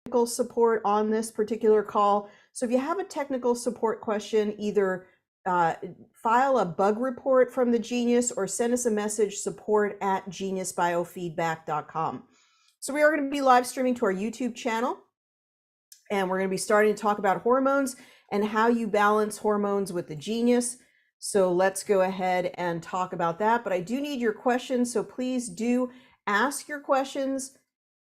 technical support on this particular call. So if you have a technical support question, either file a bug report from the Genius or send us a message, support@geniusbiofeedback.com. So we are going to be live streaming to our YouTube channel, and we're going to be starting to talk about hormones and how you balance hormones with the Genius. So let's go ahead and talk about that. But I do need your questions, so please do ask your questions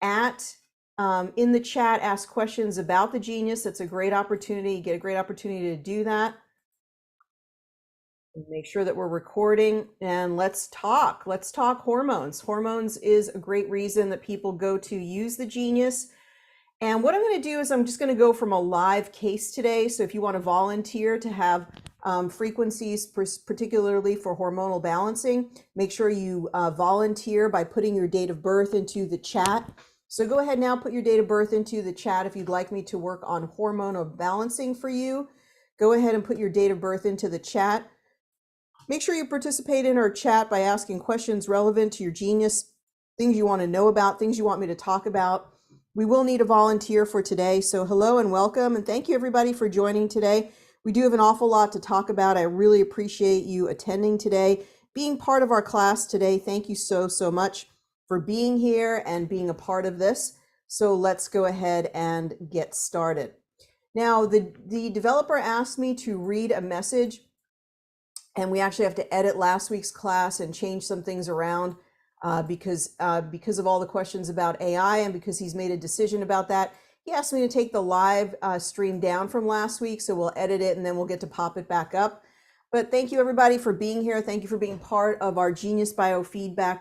in the chat. Ask questions about the Genius. That's a great opportunity. You get a great opportunity to do that. Make sure that we're recording, and let's talk hormones. Hormones is a great reason that people go to use the Genius. And what I'm going to do is I'm just going to go from a live case today. So if you want to volunteer to have frequencies, particularly for hormonal balancing, make sure you volunteer by putting your date of birth into the chat. So go ahead now, put your date of birth into the chat if you'd like me to work on hormonal balancing for you. Go ahead and put your date of birth into the chat. Make sure you participate in our chat by asking questions relevant to your Genius, things you want to know about, things you want me to talk about. We will need a volunteer for today. So hello and welcome, and thank you everybody for joining today. We do have an awful lot to talk about. I really appreciate you attending today, being part of our class today. Thank you so much for being here and being a part of this. So let's go ahead and get started. Now, the developer asked me to read a message, and we actually have to edit last week's class and change some things around because of all the questions about AI, and because he's made a decision about that. He asked me to take the live stream down from last week, so we'll edit it and then we'll get to pop it back up. But thank you everybody for being here. Thank you for being part of our Genius Biofeedback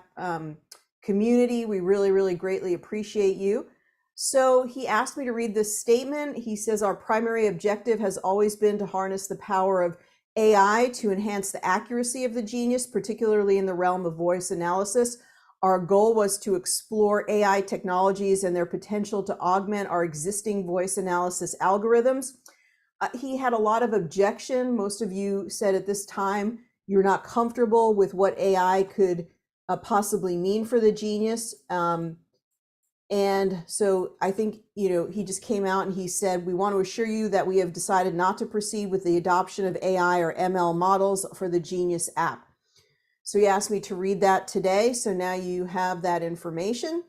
community. We really greatly appreciate you. So he asked me to read this statement. He says, our primary objective has always been to harness the power of AI to enhance the accuracy of the Genius, particularly in the realm of voice analysis. Our goal was to explore AI technologies and their potential to augment our existing voice analysis algorithms. He had a lot of objection. Most of you said at this time you're not comfortable with what AI could possibly mean for the Genius. And so I think, he just came out and he said, we want to assure you that we have decided not to proceed with the adoption of AI or ML models for the Genius app. So he asked me to read that today. So now you have that information.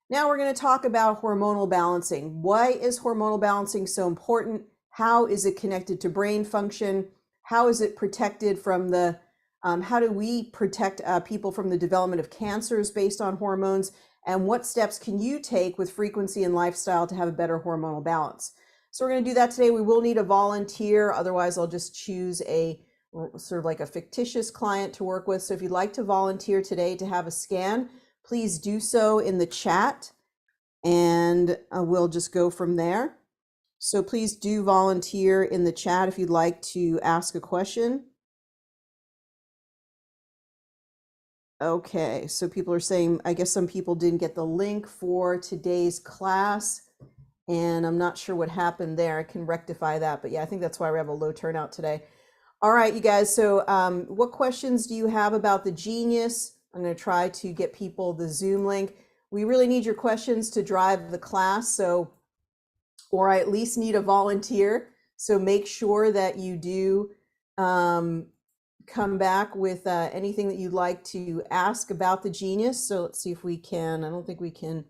Now we're going to talk about hormonal balancing. Why is hormonal balancing so important? How is it connected to brain function? How is it protected from the, how do we protect people from the development of cancers based on hormones? And what steps can you take with frequency and lifestyle to have a better hormonal balance? So we're going to do that today. We will need a volunteer. Otherwise, I'll just choose a sort of like a fictitious client to work with. So if you'd like to volunteer today to have a scan, please do so in the chat, and we'll just go from there. So please do volunteer in the chat if you'd like to ask a question. Okay, so people are saying, I guess some people didn't get the link for today's class, and I'm not sure what happened there. I can rectify that, but yeah, I think that's why we have a low turnout today. All right, you guys, so what questions do you have about the Genius? I'm going to try to get people the Zoom link. We really need your questions to drive the class, or I at least need a volunteer. So make sure that you do come back with anything that you'd like to ask about the Genius. So let's see if we can. I don't think we can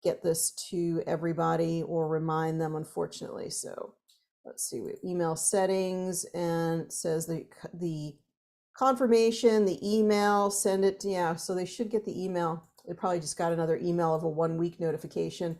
get this to everybody or remind them, unfortunately. So let's see, we have email settings, and it says the confirmation, the email, send it to, yeah, so they should get the email. They probably just got another email of a 1-week notification.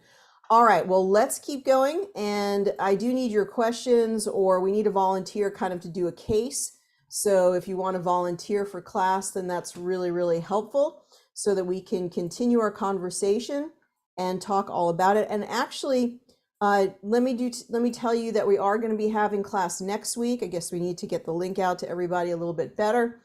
All right, well, let's keep going. And I do need your questions, or we need a volunteer kind of to do a case. So if you want to volunteer for class, then that's really helpful, so that we can continue our conversation and talk all about it. And actually, let me tell you that we are going to be having class next week. I guess we need to get the link out to everybody a little bit better.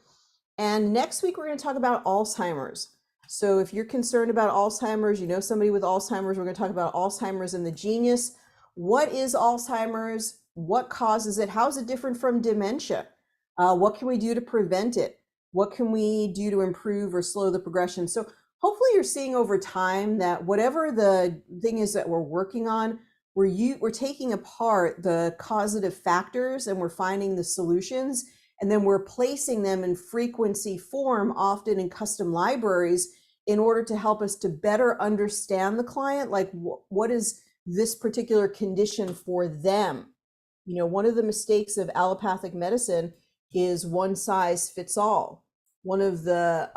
And next week, we're going to talk about Alzheimer's. So if you're concerned about Alzheimer's, you know somebody with Alzheimer's, we're going to talk about Alzheimer's and the Genius. What is Alzheimer's? What causes it? How is it different from dementia? What can we do to prevent it? What can we do to improve or slow the progression? So hopefully you're seeing over time that whatever the thing is that we're working on, we're taking apart the causative factors and we're finding the solutions, and then we're placing them in frequency form, often in custom libraries, in order to help us to better understand the client, like what is this particular condition for them. You know, one of the mistakes of allopathic medicine is one size fits all. One of the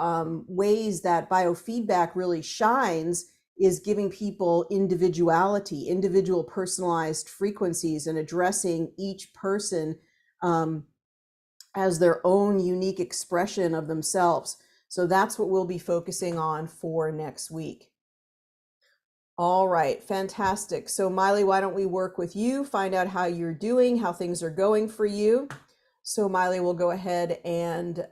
ways that biofeedback really shines is giving people individuality, individual personalized frequencies, and addressing each person as their own unique expression of themselves. So that's what we'll be focusing on for next week. All right, fantastic. So Miley, why don't we work with you, find out how you're doing, how things are going for you. So Miley, we'll go ahead and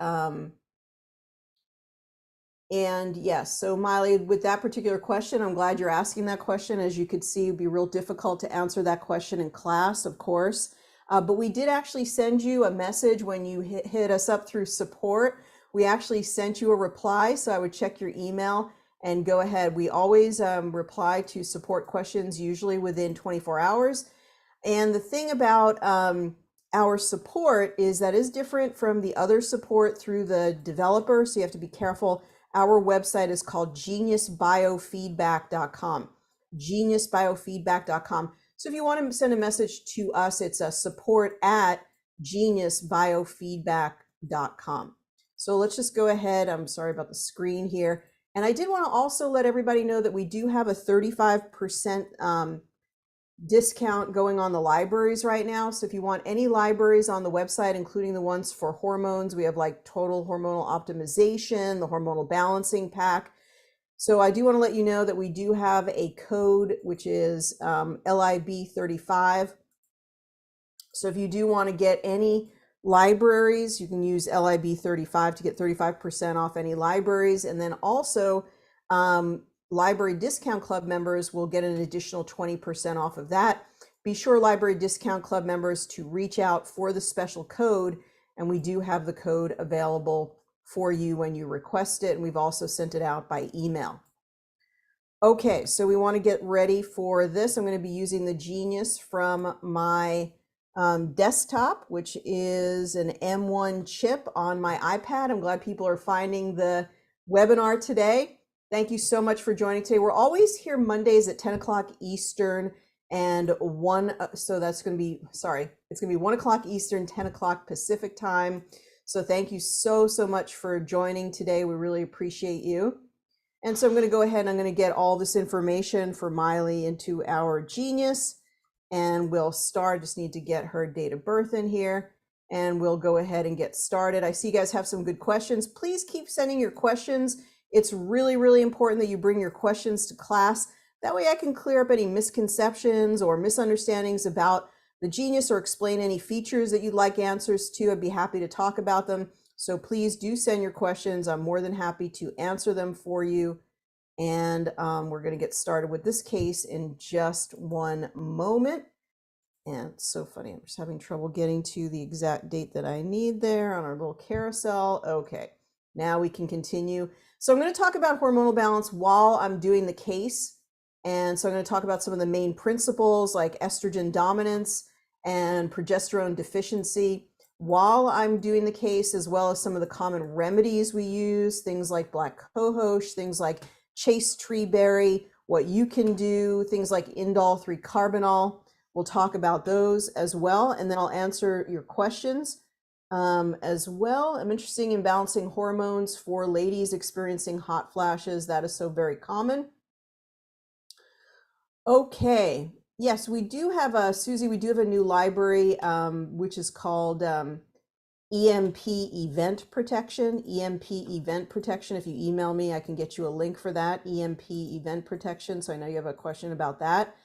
yes, so Miley, with that particular question, I'm glad you're asking that question. As you could see, it'd be real difficult to answer that question in class, of course. But we did actually send you a message when you hit us up through support. We actually sent you a reply, so I would check your email and go ahead. We always reply to support questions, usually within 24 hours. And the thing about our support is that is different from the other support through the developer, so you have to be careful. Our website is called geniusbiofeedback.com, geniusbiofeedback.com. So if you want to send a message to us, it's a support@geniusbiofeedback.com. So let's just go ahead. I'm sorry about the screen here. And I did want to also let everybody know that we do have a 35% discount going on the libraries right now. So if you want any libraries on the website, including the ones for hormones, we have like total hormonal optimization, the hormonal balancing pack. So I do want to let you know that we do have a code, which is LIB35. So if you do want to get any libraries, you can use LIB35 to get 35% off any libraries. And then also Library Discount Club members will get an additional 20% off of that. Be sure Library Discount Club members to reach out for the special code, and we do have the code available for you when you request it, and we've also sent it out by email. Okay, so we want to get ready for this. I'm going to be using the Genius from my desktop, which is an M1 chip on my iPad. I'm glad people are finding the webinar today. Thank you so much for joining today. We're always here Mondays at 10 o'clock Eastern and so that's going to be, sorry, it's going to be 1 o'clock Eastern, 10 o'clock Pacific time. So thank you so much for joining today. We really appreciate you. And so I'm going to go ahead and I'm going to get all this information for Miley into our Genius, and we'll start. Just need to get her date of birth in here, and we'll go ahead and get started. I see you guys have some good questions. Please keep sending your questions. It's really important that you bring your questions to class. That way I can clear up any misconceptions or misunderstandings about the Genius or explain any features that you'd like answers to. I'd be happy to talk about them. So please do send your questions. I'm more than happy to answer them for you. And we're going to get started with this case in just one moment. And it's so funny, I'm just having trouble getting to the exact date that I need there on our little carousel. Okay, now we can continue. So I'm going to talk about hormonal balance while I'm doing the case. And so I'm going to talk about some of the main principles like estrogen dominance and progesterone deficiency while I'm doing the case, as well as some of the common remedies we use, things like black cohosh, things like chaste tree berry, what you can do, things like indole 3-carbinol. We'll talk about those as well, and then I'll answer your questions as well. I'm interested in balancing hormones for ladies experiencing hot flashes. That is so very common. Okay, yes, we do have Susie, we do have a new library, which is called EMP Event Protection, EMP Event Protection. If you email me, I can get you a link for that, EMP Event Protection. So I know you have a question about that.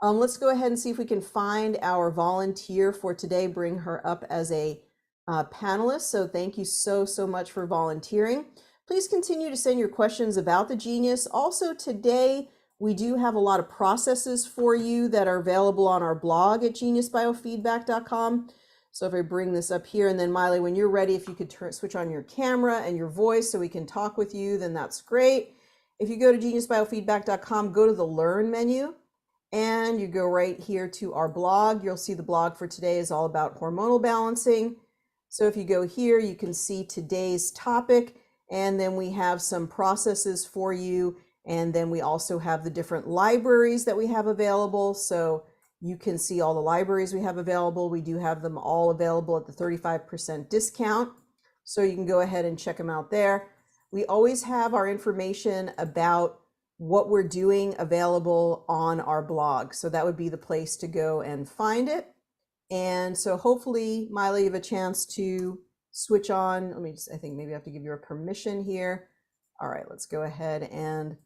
Let's go ahead and see if we can find our volunteer for today, bring her up as a panelist. So thank you so much for volunteering. Please continue to send your questions about the Genius. Also today, we do have a lot of processes for you that are available on our blog at geniusbiofeedback.com. So if I bring this up here, and then Miley, when you're ready, if you could switch on your camera and your voice so we can talk with you, then that's great. If you go to geniusbiofeedback.com, go to the Learn menu, and you go right here to our blog. You'll see the blog for today is all about hormonal balancing. So if you go here, you can see today's topic, and then we have some processes for you. And then we also have the different libraries that we have available. So you can see all the libraries we have available. We do have them all available at the 35% discount. So you can go ahead and check them out there. We always have our information about what we're doing available on our blog. So that would be the place to go and find it. And so hopefully, Miley, you have a chance to switch on. Let me just, I think maybe I have to give you a permission here. All right, let's go ahead and,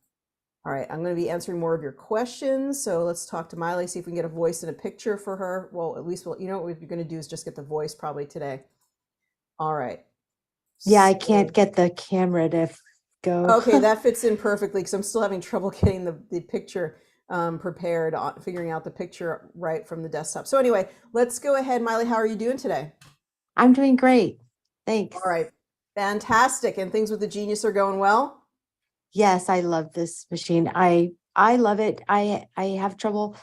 all right, I'm going to be answering more of your questions. So let's talk to Miley, see if we can get a voice and a picture for her. Well, at least, you know what we're going to do is just get the voice probably today. All right. Yeah, I can't get the camera to go. Okay, that fits in perfectly because I'm still having trouble getting the picture prepared, figuring out the picture right from the desktop. So anyway, let's go ahead. Miley, how are you doing today? I'm doing great. Thanks. All right, fantastic. And things with the Genius are going well? Yes, I love this machine. I love it. I have trouble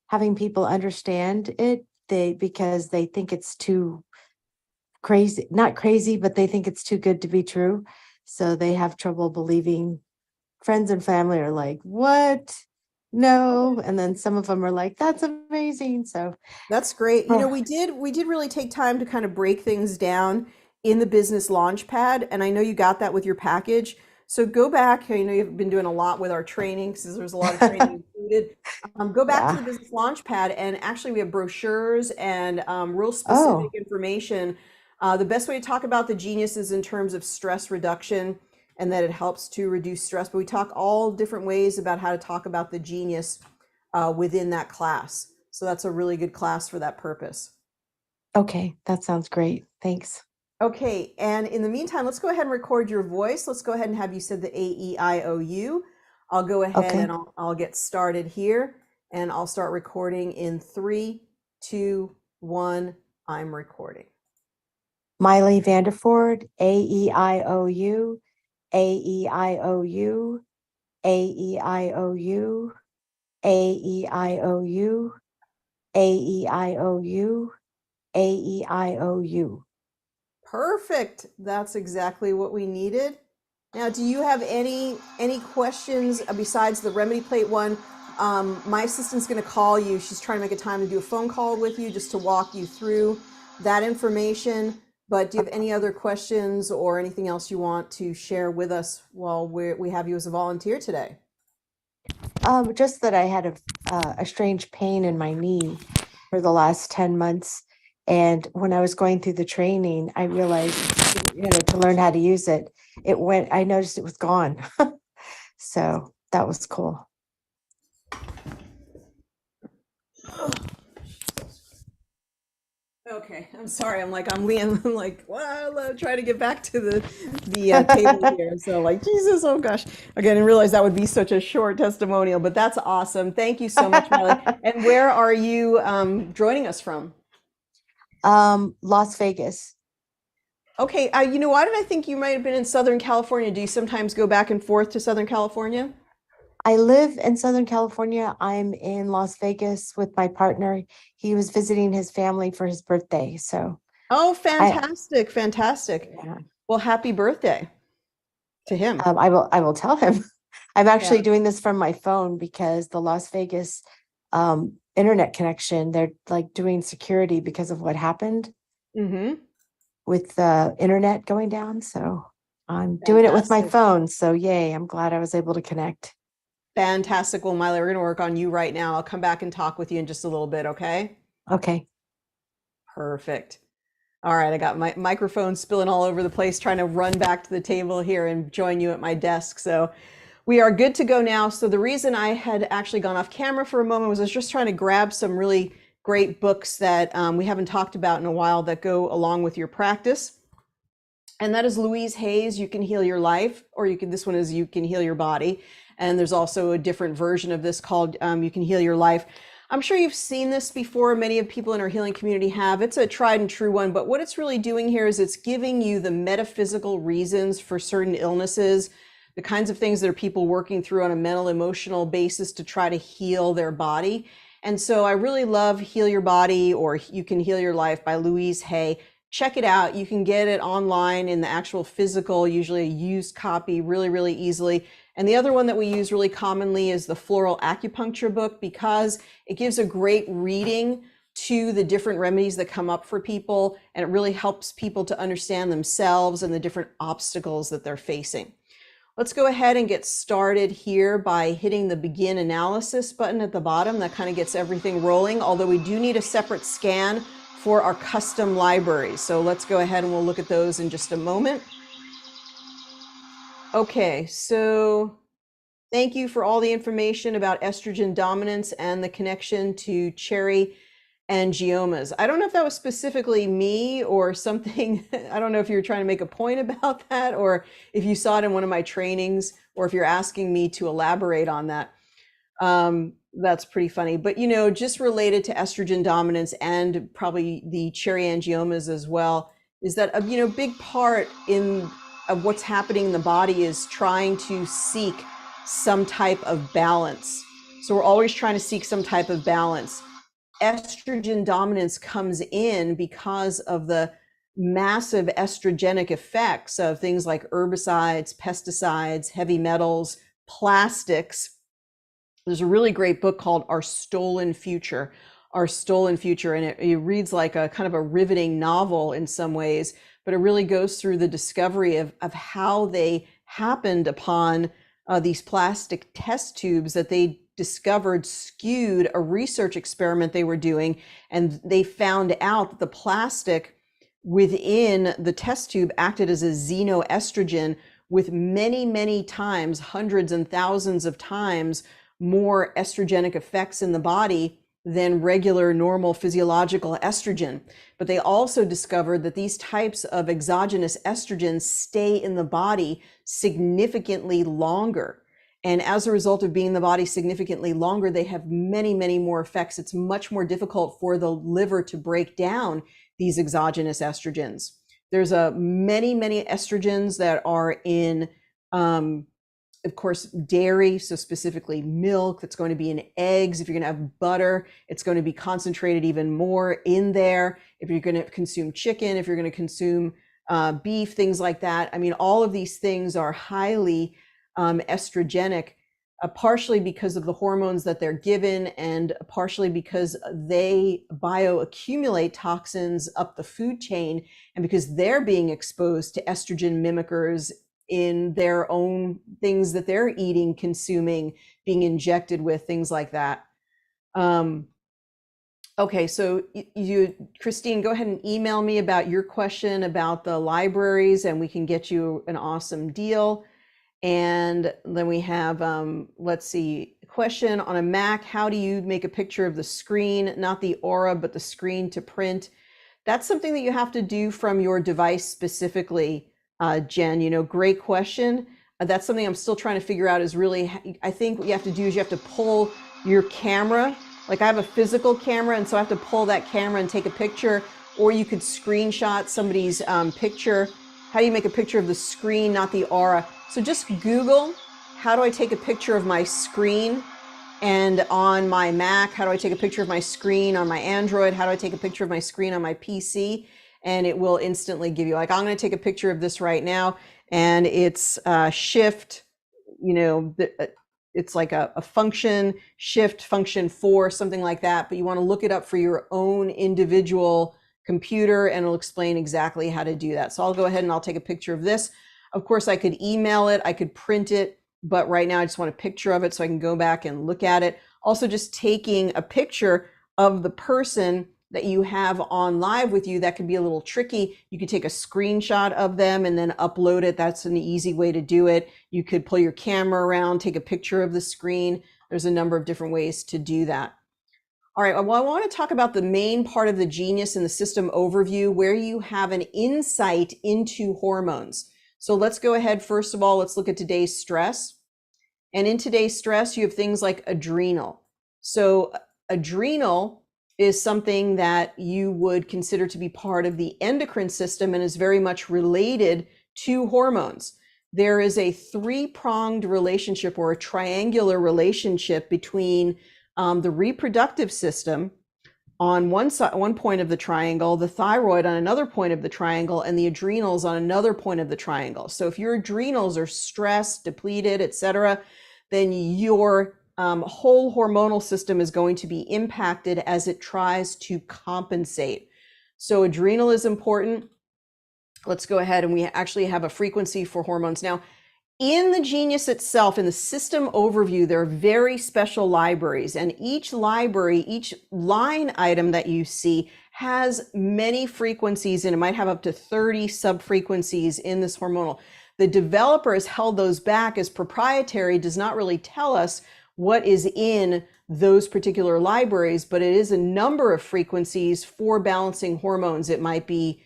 having people understand it because they think it's too crazy, not crazy, but they think it's too good to be true. So they have trouble believing. Friends and family are like, what? No. And then some of them are like, that's amazing. So That's great. You know, we did really take time to kind of break things down in the business launch pad, and I know you got that with your package. So go back. I know you've been doing a lot with our training because there's a lot of training included. Go back to yeah. the business launch pad, and actually we have brochures and real specific Oh, information. The best way to talk about the Genius is in terms of stress reduction and that it helps to reduce stress. But we talk all different ways about how to talk about the Genius within that class. So that's a really good class for that purpose. okay. That sounds great. Thanks. Okay, and in the meantime, let's go ahead and record your voice. Let's go ahead and have you said the AEIOU. I'll go ahead Okay. and I'll get started here, and I'll start recording in 3, 2, 1. I'm recording. Miley Vanderford, AEIOU, AEIOU, AEIOU, AEIOU, AEIOU, AEIOU. Perfect. That's exactly what we needed. Now, do you have any questions besides the remedy plate one? My assistant's going to call you. She's trying to make a time to do a phone call with you just to walk you through that information. But do you have any other questions or anything else you want to share with us while we have you as a volunteer today? Just that I had a strange pain in my knee for the last 10 months. And when I was going through the training, I realized, to learn how to use it, I noticed it was gone. So that was cool. Okay, I'm sorry. I'm Liam. I'm like, well, try to get back to the table here. So like, Jesus, oh gosh. Again, I didn't realize that would be such a short testimonial, but that's awesome. Thank you so much, Miley. And where are you joining us from? Las Vegas. Okay, you know, why did I think you might have been in Southern California? Do you sometimes go back and forth to Southern California? I live in Southern California. I'm in Las Vegas with my partner. He was visiting his family for his birthday. So Oh, I, fantastic, fantastic. yeah, Well, happy birthday to him. I will tell him. I'm Yeah. actually doing this from my phone because the Las Vegas internet connection, they're like doing security because of what happened Mm-hmm. with the internet going down. So I'm doing it with my Fantastic. phone. So yay, I'm glad I was able to connect. Fantastic. Well, Miley, we're going to work on you right now. I'll come back and talk with you in just a little bit, okay? Okay. Perfect. All right, I got my microphone spilling all over the place, trying to run back to the table here and join you at my desk. So we are good to go now. So the reason I had actually gone off camera for a moment was I was just trying to grab some really great books that we haven't talked about in a while that go along with your practice. And that is Louise Hay's You Can Heal Your Life, or this one is You Can Heal Your Body. And there's also a different version of this called You Can Heal Your Life. I'm sure you've seen this before. Many of people in our healing community have. It's a tried and true one, but what it's really doing here is it's giving you the metaphysical reasons for certain illnesses the kinds of things that are people working through on a mental, emotional basis to try to heal their body. And so I really love Heal Your Body, or You Can Heal Your Life by Louise Hay. Check it out. You can get it online in the actual physical, usually a used copy, really, really easily. And the other one that we use really commonly is the Floral Acupuncture book, because it gives a great reading to the different remedies that come up for people, and it really helps people to understand themselves and the different obstacles that they're facing. Let's go ahead and get started here by hitting the Begin Analysis button at the bottom. That kind of gets everything rolling, although we do need a separate scan for our custom libraries. So let's go ahead and we'll look at those in just a moment. Okay, so thank you for all the information about estrogen dominance and the connection to cherry angiomas. I don't know if that was specifically me or something. I don't know if you were trying to make a point about that, or if you saw it in one of my trainings, or if you're asking me to elaborate on that. That's pretty funny. But, you know, just related to estrogen dominance and probably the cherry angiomas as well, is that a big part of what's happening in the body is trying to seek some type of balance. So we're always trying to seek some type of balance. Estrogen dominance comes in because of the massive estrogenic effects of things like herbicides, pesticides, heavy metals, plastics. There's a really great book called Our Stolen Future, and it reads like a kind of a riveting novel in some ways, but it really goes through the discovery of how they happened upon these plastic test tubes that they discovered skewed a research experiment they were doing, and they found out that the plastic within the test tube acted as a xenoestrogen with many, many times, hundreds and thousands of times more estrogenic effects in the body than regular normal physiological estrogen. But they also discovered that these types of exogenous estrogens stay in the body significantly longer. And as a result of being in the body significantly longer, they have many, many more effects. It's much more difficult for the liver to break down these exogenous estrogens. There's many, many estrogens that are in, of course, dairy, so specifically milk. That's going to be in eggs. If you're going to have butter, it's going to be concentrated even more in there. If you're going to consume chicken, if you're going to consume beef, things like that. I mean, all of these things are highly estrogenic, partially because of the hormones that they're given, and partially because they bioaccumulate toxins up the food chain, and because they're being exposed to estrogen mimickers in their own things that they're eating, consuming, being injected with, things like that. Okay, so Christine, go ahead and email me about your question about the libraries, and we can get you an awesome deal. And then we have, let's see, question on a Mac: how do you make a picture of the screen, not the aura, but the screen to print? That's something that you have to do from your device specifically, Jen. Great question. That's something I'm still trying to figure out, is really, I think what you have to do is you have to pull your camera. Like, I have a physical camera, and so I have to pull that camera and take a picture, or you could screenshot somebody's picture. How do you make a picture of the screen, not the aura? So just Google, how do I take a picture of my screen? And on my Mac, how do I take a picture of my screen? On my Android, how do I take a picture of my screen on my PC? And it will instantly give you, like, I'm going to take a picture of this right now, and it's shift, it's like a function, shift function 4, something like that. But you want to look it up for your own individual computer, and it'll explain exactly how to do that. So I'll go ahead and I'll take a picture of this. Of course, I could email it, I could print it, but right now I just want a picture of it so I can go back and look at it. Also, just taking a picture of the person that you have on live with you, that can be a little tricky. You could take a screenshot of them and then upload it. That's an easy way to do it. You could pull your camera around, take a picture of the screen. There's a number of different ways to do that. All right, well, I want to talk about the main part of the Genius in the System overview, where you have an insight into hormones. So let's go ahead. First of all, let's look at today's stress. And in today's stress, you have things like adrenal. So adrenal is something that you would consider to be part of the endocrine system and is very much related to hormones. there is a three-pronged relationship or a triangular relationship between the reproductive system on one side, one point of the triangle, the thyroid on another point of the triangle, and the adrenals on another point of the triangle. So if your adrenals are stressed, depleted, etc., then your whole hormonal system is going to be impacted as it tries to compensate. So adrenal is important. Let's go ahead, and we actually have a frequency for hormones. Now, in the Genius itself, in the system overview, there are very special libraries, and each library, each line item that you see has many frequencies, and it might have up to 30 subfrequencies in this hormonal. The developer has held those back as proprietary, does not really tell us what is in those particular libraries, but it is a number of frequencies for balancing hormones. It might be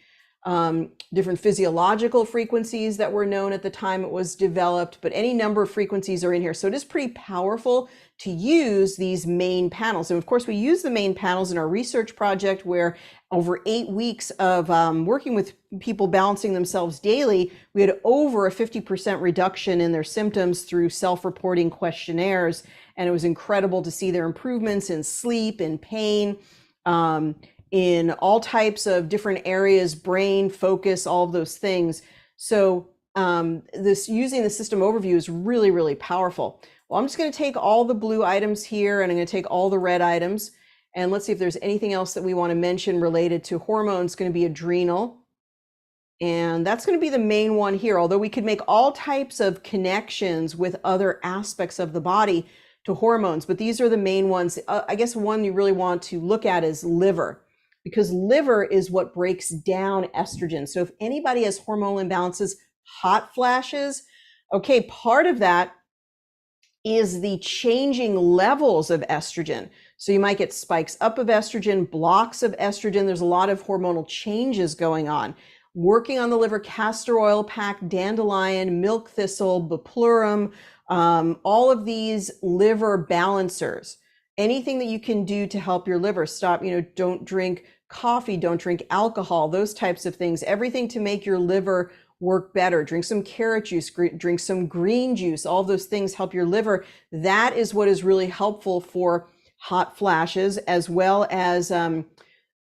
different physiological frequencies that were known at the time it was developed, but any number of frequencies are in here. So it is pretty powerful to use these main panels. And of course, we use the main panels in our research project, where over 8 weeks of working with people balancing themselves daily, we had over a 50% reduction in their symptoms through self-reporting questionnaires. And it was incredible to see their improvements in sleep, in pain, in all types of different areas, brain, focus, all of those things. So this using the system overview is really, really powerful. Well, I'm just going to take all the blue items here, and I'm going to take all the red items, and let's see if there's anything else that we want to mention related to hormones. It's going to be adrenal, and that's going to be the main one here, although we could make all types of connections with other aspects of the body to hormones, but these are the main ones. I guess one you really want to look at is liver, because liver is what breaks down estrogen. So if anybody has hormonal imbalances, hot flashes, okay, part of that is the changing levels of estrogen. So you might get spikes up of estrogen, blocks of estrogen. There's a lot of hormonal changes going on. Working on the liver, castor oil pack, dandelion, milk thistle, beplurum, all of these liver balancers. Anything that you can do to help your liver stop, don't drink coffee, don't drink alcohol, those types of things, everything to make your liver work better. Drink some carrot juice, drink some green juice, all those things help your liver. That is what is really helpful for hot flashes, as well as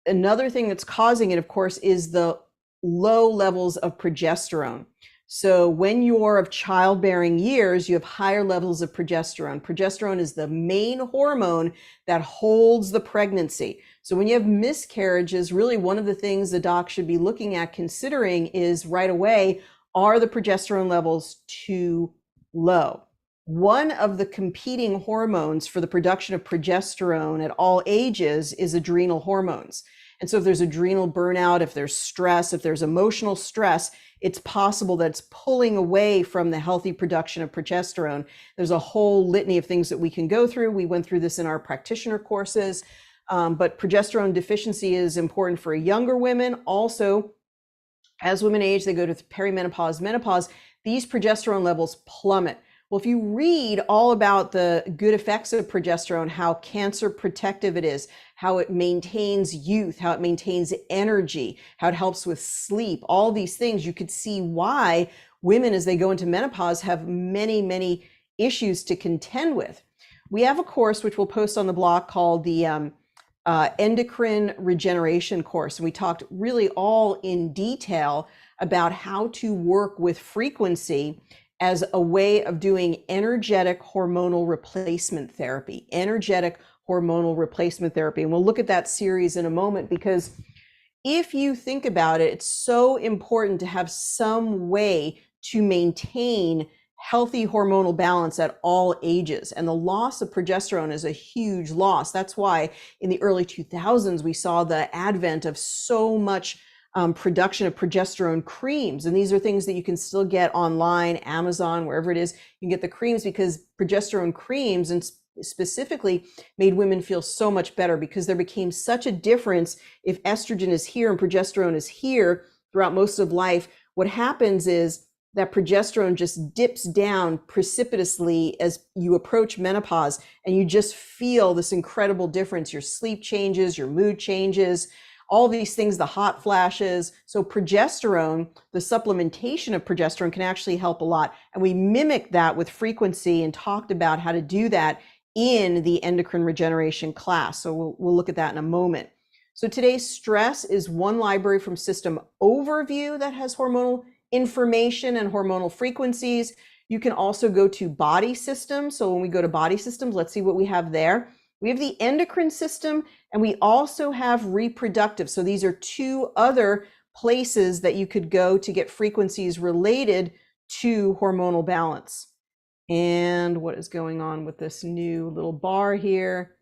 another thing that's causing it, of course, is the low levels of progesterone. So when you're of childbearing years, you have higher levels of progesterone. Progesterone is the main hormone that holds the pregnancy. So when you have miscarriages, really one of the things the doc should be looking at considering is right away, are the progesterone levels too low? One of the competing hormones for the production of progesterone at all ages is adrenal hormones. And so if there's adrenal burnout, if there's stress, if there's emotional stress, it's possible that it's pulling away from the healthy production of progesterone. There's a whole litany of things that we can go through. We went through this in our practitioner courses, but progesterone deficiency is important for younger women. Also, as women age, they go to perimenopause, menopause, these progesterone levels plummet. Well, if you read all about the good effects of progesterone, how cancer protective it is, how it maintains youth, how it maintains energy, how it helps with sleep, all these things, you could see why women, as they go into menopause, have many, many issues to contend with. We have a course which we'll post on the blog called the endocrine regeneration course. And we talked really all in detail about how to work with frequency as a way of doing energetic hormonal replacement therapy, energetic hormonal replacement therapy. And we'll look at that series in a moment, because if you think about it, it's so important to have some way to maintain healthy hormonal balance at all ages. And the loss of progesterone is a huge loss. That's why in the early 2000s, we saw the advent of so much production of progesterone creams. And these are things that you can still get online, Amazon, wherever it is. You can get the creams, because progesterone creams and specifically made women feel so much better, because there became such a difference if estrogen is here and progesterone is here throughout most of life. What happens is that progesterone just dips down precipitously as you approach menopause, and you just feel this incredible difference. Your sleep changes, your mood changes, all these things, the hot flashes. So progesterone, the supplementation of progesterone can actually help a lot. And we mimicked that with frequency and talked about how to do that in the endocrine regeneration class. So we'll look at that in a moment. So today's stress is one library from System Overview that has hormonal information and hormonal frequencies. You can also go to body systems. So when we go to body systems, let's see what we have there. We have the endocrine system, and we also have reproductive. So these are two other places that you could go to get frequencies related to hormonal balance. And what is going on with this new little bar here?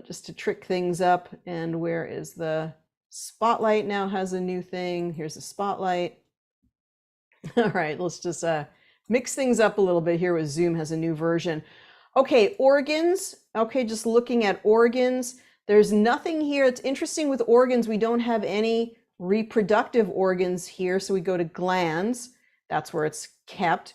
Just to trick things up. And where is the spotlight? Now has a new thing. Here's the spotlight. All right, let's just mix things up a little bit here with Zoom has a new version. Okay, organs. Okay, just looking at organs. There's nothing here. It's interesting with organs. We don't have any reproductive organs here. So we go to glands. That's where it's kept.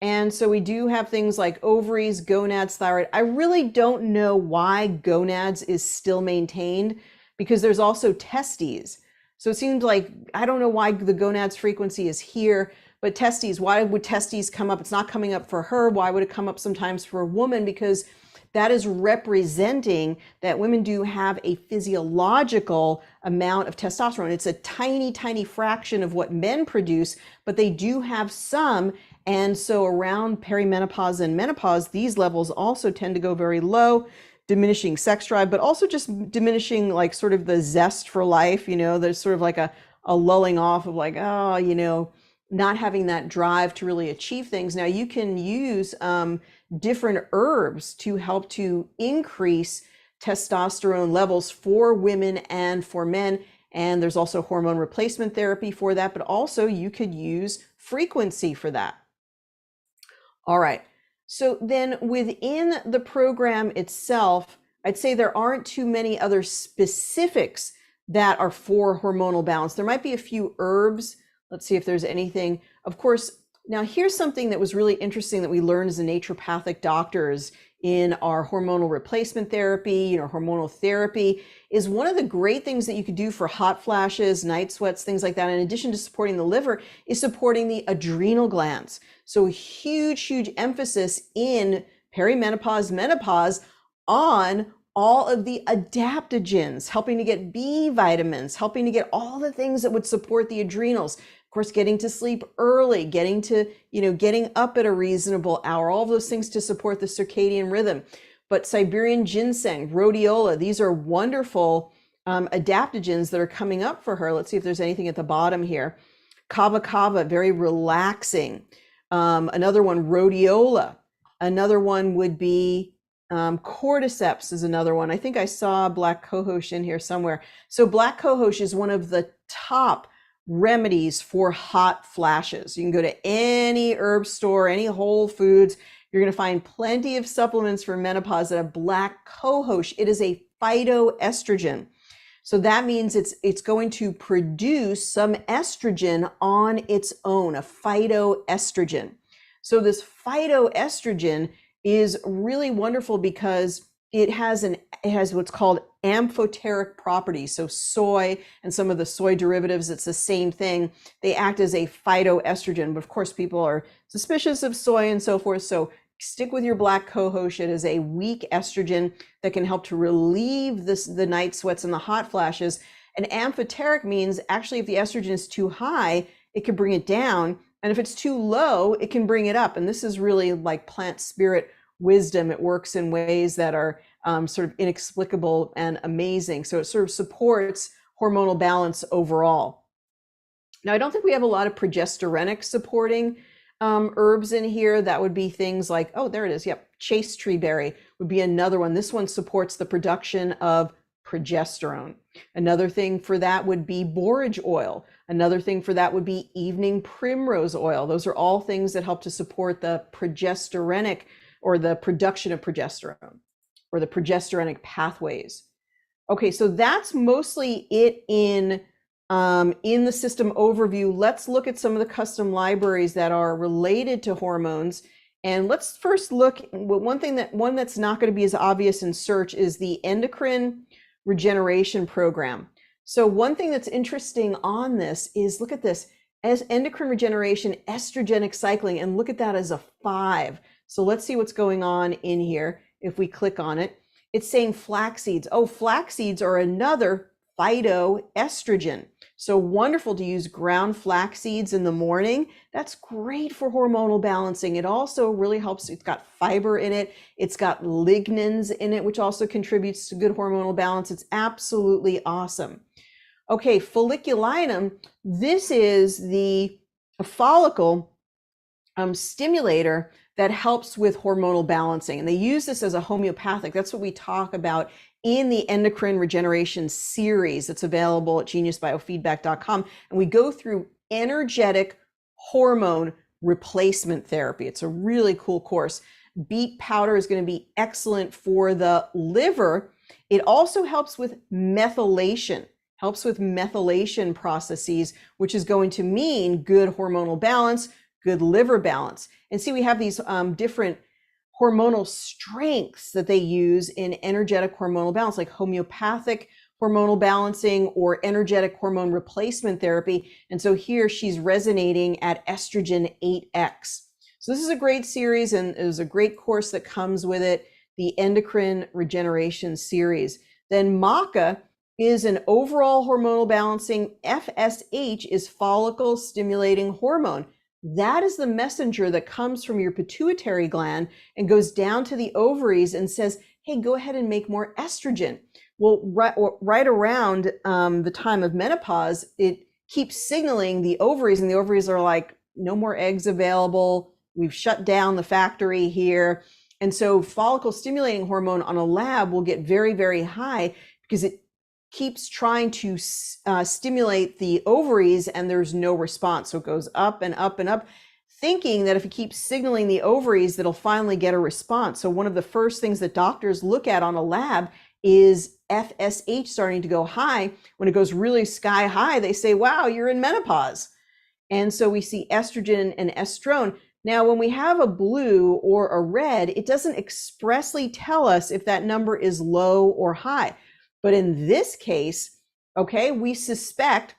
And so we do have things like ovaries, gonads, thyroid. I really don't know why gonads is still maintained, because there's also testes. So it seems like, I don't know why the gonads frequency is here, but testes, why would testes come up? It's not coming up for her. Why would it come up sometimes for a woman? Because that is representing that women do have a physiological amount of testosterone. It's a tiny, tiny fraction of what men produce, but they do have some. And so around perimenopause and menopause, these levels also tend to go very low, diminishing sex drive, but also just diminishing like sort of the zest for life. You know, there's sort of like a lulling off of like, oh, you know, not having that drive to really achieve things. Now you can use different herbs to help to increase testosterone levels for women and for men. And there's also hormone replacement therapy for that, but also you could use frequency for that. All right. So then within the program itself, I'd say there aren't too many other specifics that are for hormonal balance. There might be a few herbs. Let's see if there's anything. Of course, now here's something that was really interesting that we learned as a naturopathic doctors in our hormonal replacement therapy, hormonal therapy, is one of the great things that you could do for hot flashes, night sweats, things like that, in addition to supporting the liver, is supporting the adrenal glands. So huge, huge emphasis in perimenopause, menopause on all of the adaptogens, helping to get B vitamins, helping to get all the things that would support the adrenals. Of course, getting to sleep early, getting up at a reasonable hour, all of those things to support the circadian rhythm. But Siberian ginseng, rhodiola, these are wonderful adaptogens that are coming up for her. Let's see if there's anything at the bottom here. Kava kava, very relaxing. Another one, rhodiola. Another one would be cordyceps is another one. I think I saw black cohosh in here somewhere. So black cohosh is one of the top remedies for hot flashes. You can go to any herb store, any Whole Foods. You're going to find plenty of supplements for menopause that have black cohosh. It is a phytoestrogen. So that means it's going to produce some estrogen on its own, a phytoestrogen. So this phytoestrogen is really wonderful because it has what's called amphoteric properties. So soy and some of the soy derivatives, it's the same thing. They act as a phytoestrogen, but of course people are suspicious of soy and so forth. So stick with your black cohosh. It is a weak estrogen that can help to relieve the night sweats and the hot flashes. And amphoteric means actually if the estrogen is too high, it can bring it down. And if it's too low, it can bring it up. And this is really like plant spirit wisdom. It works in ways that are sort of inexplicable and amazing. So it sort of supports hormonal balance overall. Now, I don't think we have a lot of progesteronic supporting herbs in here. That would be things like, oh, there it is. Yep. Chase tree berry would be another one. This one supports the production of progesterone. Another thing for that would be borage oil. Another thing for that would be evening primrose oil. Those are all things that help to support the progesteronic or the production of progesterone or the progesteronic pathways. Okay, so that's mostly it in the system overview. Let's look at some of the custom libraries that are related to hormones. And let's first look, one that's not going to be as obvious in search is the endocrine regeneration program. So one thing that's interesting on this is, look at this, as endocrine regeneration, estrogenic cycling, and look at that as a 5. So let's see what's going on in here. If we click on it, it's saying flax seeds. Oh, flax seeds are another phytoestrogen. So wonderful to use ground flax seeds in the morning. That's great for hormonal balancing. It also really helps. It's got fiber in it. It's got lignans in it, which also contributes to good hormonal balance. It's absolutely awesome. Okay, folliculinum. This is the follicle stimulator that helps with hormonal balancing. And they use this as a homeopathic. That's what we talk about in the endocrine regeneration series that's available at geniusbiofeedback.com. And we go through energetic hormone replacement therapy. It's a really cool course. Beet powder is going to be excellent for the liver. It also helps with methylation. Helps with methylation processes, which is going to mean good hormonal balance, good liver balance. And see, we have these different hormonal strengths that they use in energetic hormonal balance, like homeopathic hormonal balancing or energetic hormone replacement therapy. And so here she's resonating at estrogen 8x. So this is a great series, and there's a great course that comes with it, the endocrine regeneration series. Then maca is an overall hormonal balancing. FSH is follicle stimulating hormone. That is the messenger that comes from your pituitary gland and goes down to the ovaries and says, hey, go ahead and make more estrogen. Well, right around the time of menopause, it keeps signaling the ovaries, and the ovaries are like, no more eggs available. We've shut down the factory here. And so follicle stimulating hormone on a lab will get very, very high because it keeps trying to stimulate the ovaries and there's no response. So it goes up and up and up, thinking that if it keeps signaling the ovaries, that'll finally get a response. So one of the first things that doctors look at on a lab is FSH starting to go high. When it goes really sky high, they say, wow, you're in menopause. And so we see estrogen and estrone. Now, when we have a blue or a red, it doesn't expressly tell us if that number is low or high. But in this case, okay, we suspect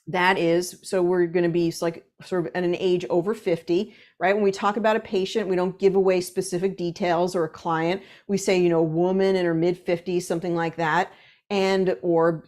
that is, so we're going to be like sort of at an age over 50, right? When we talk about a patient, we don't give away specific details, or a client. We say, a woman in her mid 50s, something like that, and, or,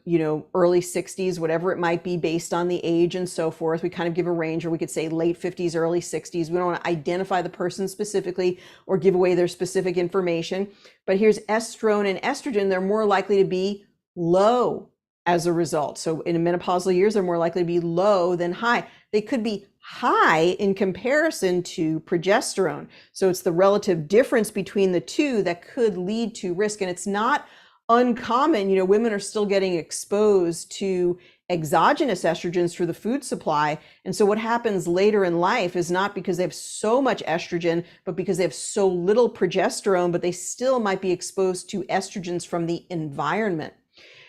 early 60s, whatever it might be based on the age and so forth. We kind of give a range, or we could say late 50s, early 60s. We don't want to identify the person specifically or give away their specific information. But here's estrone and estrogen. They're more likely to be low as a result. So in menopausal years, they're more likely to be low than high. They could be high in comparison to progesterone. So it's the relative difference between the two that could lead to risk. And it's not uncommon. Women are still getting exposed to exogenous estrogens through the food supply. And so what happens later in life is not because they have so much estrogen, but because they have so little progesterone, but they still might be exposed to estrogens from the environment.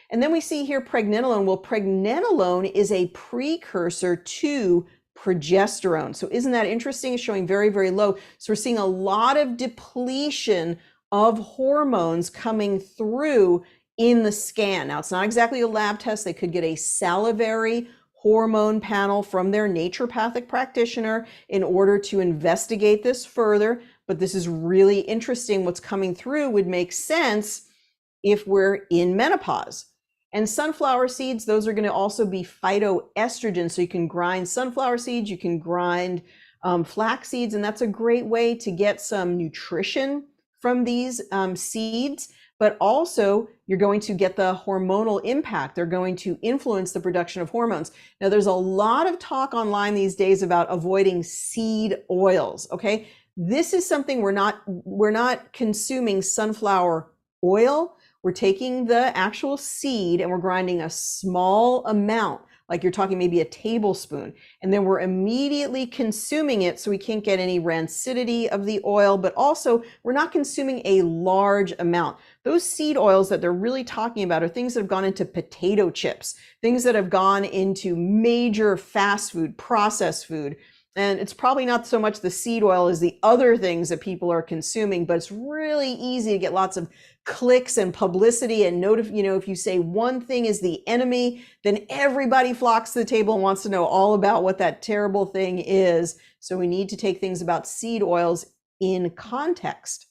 And then we see here pregnenolone. Well, pregnenolone is a precursor to progesterone. So isn't that interesting? It's showing very, very low. So we're seeing a lot of depletion of hormones coming through in the scan. Now, it's not exactly a lab test. They could get a salivary hormone panel from their naturopathic practitioner in order to investigate this further. But this is really interesting. What's coming through would make sense if we're in menopause. And sunflower seeds, those are going to also be phytoestrogens. So you can grind sunflower seeds, you can grind flax seeds, and that's a great way to get some nutrition from these seeds, but also you're going to get the hormonal impact. They're going to influence the production of hormones. Now, there's a lot of talk online these days about avoiding seed oils, okay? This is something we're not consuming sunflower oil. We're taking the actual seed and we're grinding a small amount, like you're talking maybe a tablespoon, and then we're immediately consuming it so we can't get any rancidity of the oil, but also we're not consuming a large amount. Those seed oils that they're really talking about are things that have gone into potato chips, things that have gone into major fast food, processed food. And it's probably not so much the seed oil as the other things that people are consuming, but it's really easy to get lots of clicks and publicity and if you say one thing is the enemy, then everybody flocks to the table and wants to know all about what that terrible thing is. So we need to take things about seed oils in context.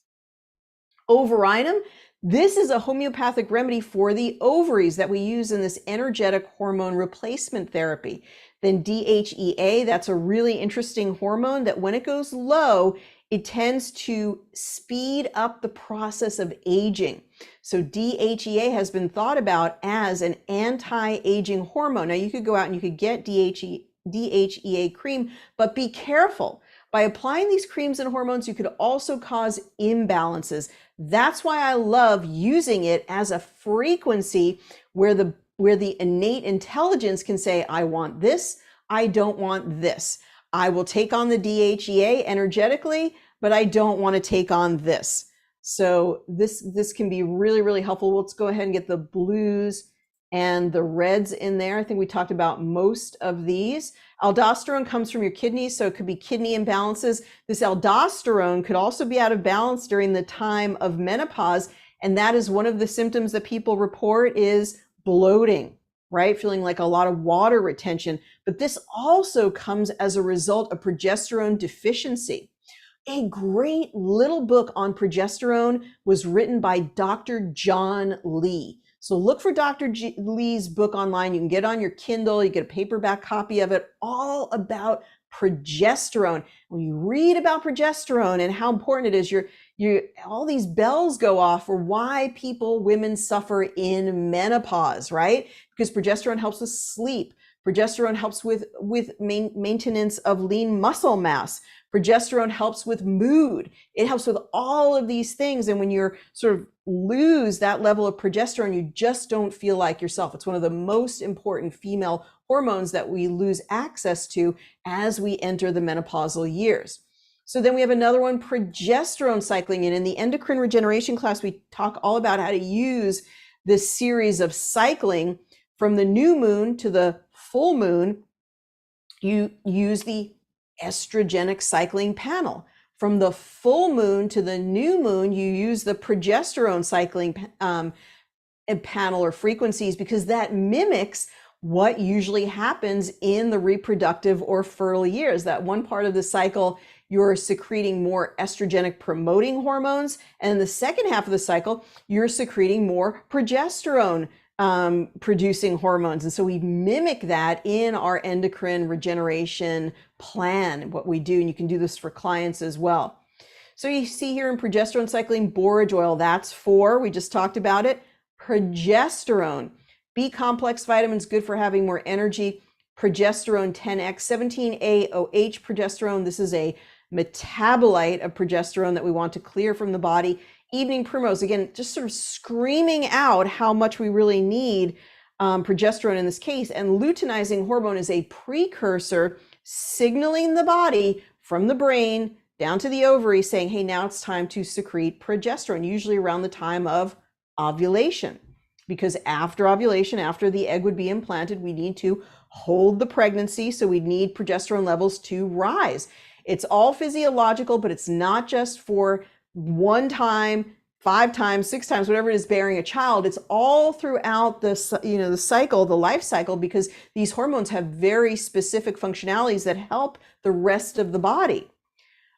Ovarium, this is a homeopathic remedy for the ovaries that we use in this energetic hormone replacement therapy. Then DHEA, that's a really interesting hormone that when it goes low, it tends to speed up the process of aging. So DHEA has been thought about as an anti-aging hormone. Now you could go out and you could get DHEA cream, but be careful. By applying these creams and hormones, you could also cause imbalances. That's why I love using it as a frequency where the innate intelligence can say, I want this, I don't want this. I will take on the DHEA energetically, but I don't want to take on this. So this can be really, really helpful. Let's go ahead and get the blues and the reds in there. I think we talked about most of these. Aldosterone comes from your kidneys, so it could be kidney imbalances. This aldosterone could also be out of balance during the time of menopause, and that is one of the symptoms that people report is bloating, right? Feeling like a lot of water retention. But this also comes as a result of progesterone deficiency. A great little book on progesterone was written by Dr. John Lee. So look for Dr. Lee's book online. You can get it on your Kindle, you get a paperback copy of it, all about progesterone. When you read about progesterone and how important it is, all these bells go off for why women suffer in menopause, right? Because progesterone helps with sleep. Progesterone helps with maintenance of lean muscle mass. Progesterone helps with mood. It helps with all of these things. And when you're sort of lose that level of progesterone, you just don't feel like yourself. It's one of the most important female hormones that we lose access to as we enter the menopausal years. So then we have another one, progesterone cycling. And in the endocrine regeneration class, we talk all about how to use this series of cycling from the new moon to the full moon. You use the estrogenic cycling panel. From the full moon to the new moon, you use the progesterone cycling panel or frequencies, because that mimics what usually happens in the reproductive or fertile years. That one part of the cycle, you're secreting more estrogenic promoting hormones, and in the second half of the cycle, you're secreting more progesterone producing hormones. And so we mimic that in our endocrine regeneration plan, what we do, and you can do this for clients as well. So you see here in progesterone cycling, borage oil, that's we just talked about it. Progesterone, B complex vitamins, good for having more energy. Progesterone 10x, 17A-OH progesterone. This is a metabolite of progesterone that we want to clear from the body. Evening primrose, again, just sort of screaming out how much we really need progesterone in this case. And luteinizing hormone is a precursor signaling the body from the brain down to the ovary saying, hey, now it's time to secrete progesterone, usually around the time of ovulation. Because after ovulation, after the egg would be implanted, we need to hold the pregnancy. So we need progesterone levels to rise. It's all physiological, but it's not just for one time, 5 times, 6 times, whatever it is, bearing a child. It's all throughout the cycle, the life cycle, because these hormones have very specific functionalities that help the rest of the body.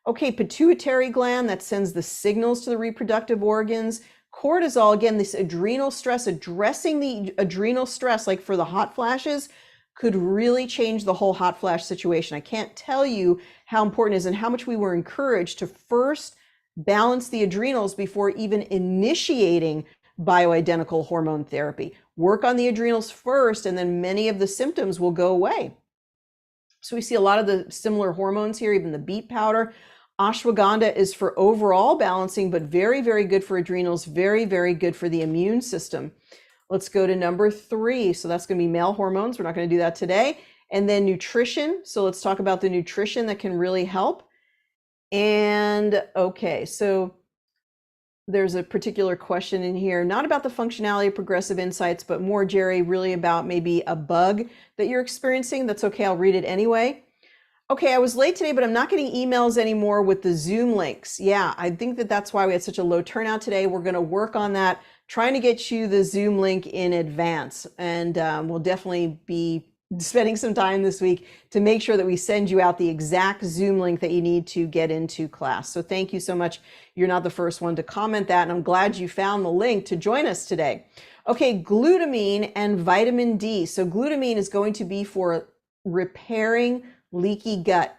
Okay, pituitary gland that sends the signals to the reproductive organs. Cortisol, again, this adrenal stress, addressing the adrenal stress, like for the hot flashes, could really change the whole hot flash situation. I can't tell you how important it is and how much we were encouraged to first balance the adrenals before even initiating bioidentical hormone therapy. Work on the adrenals first, and then many of the symptoms will go away. So we see a lot of the similar hormones here, even the beet powder. Ashwagandha is for overall balancing, but very, very good for adrenals, very, very good for the immune system. Let's go to number 3. So that's going to be male hormones. We're not going to do that today. And then nutrition. So let's talk about the nutrition that can really help. And okay, so there's a particular question in here, not about the functionality of progressive insights, but more, Jerry, really about maybe a bug that you're experiencing. That's okay, I'll read it anyway. Okay, I was late today, but I'm not getting emails anymore with the Zoom links. Yeah, I think that that's why we had such a low turnout today. We're going to work on that, trying to get you the Zoom link in advance. And we'll definitely be spending some time this week to make sure that we send you out the exact Zoom link that you need to get into class. So thank you so much. You're not the first one to comment that, and I'm glad you found the link to join us today. Okay, glutamine and vitamin D. So glutamine is going to be for repairing leaky gut.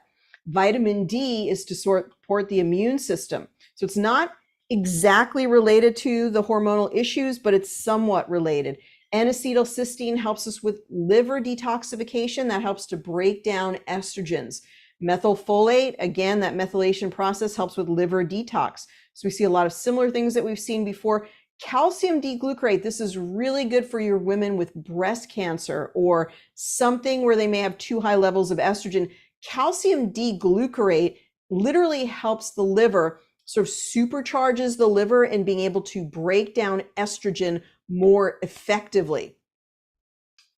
Vitamin D is to support the immune system. So it's not exactly related to the hormonal issues, but it's somewhat related. N-acetylcysteine helps us with liver detoxification. That helps to break down estrogens. Methylfolate, again, that methylation process helps with liver detox. So we see a lot of similar things that we've seen before. Calcium D-glucarate, this is really good for your women with breast cancer or something where they may have too high levels of estrogen. Calcium D-glucarate literally helps the liver, sort of supercharges the liver in being able to break down estrogen more effectively.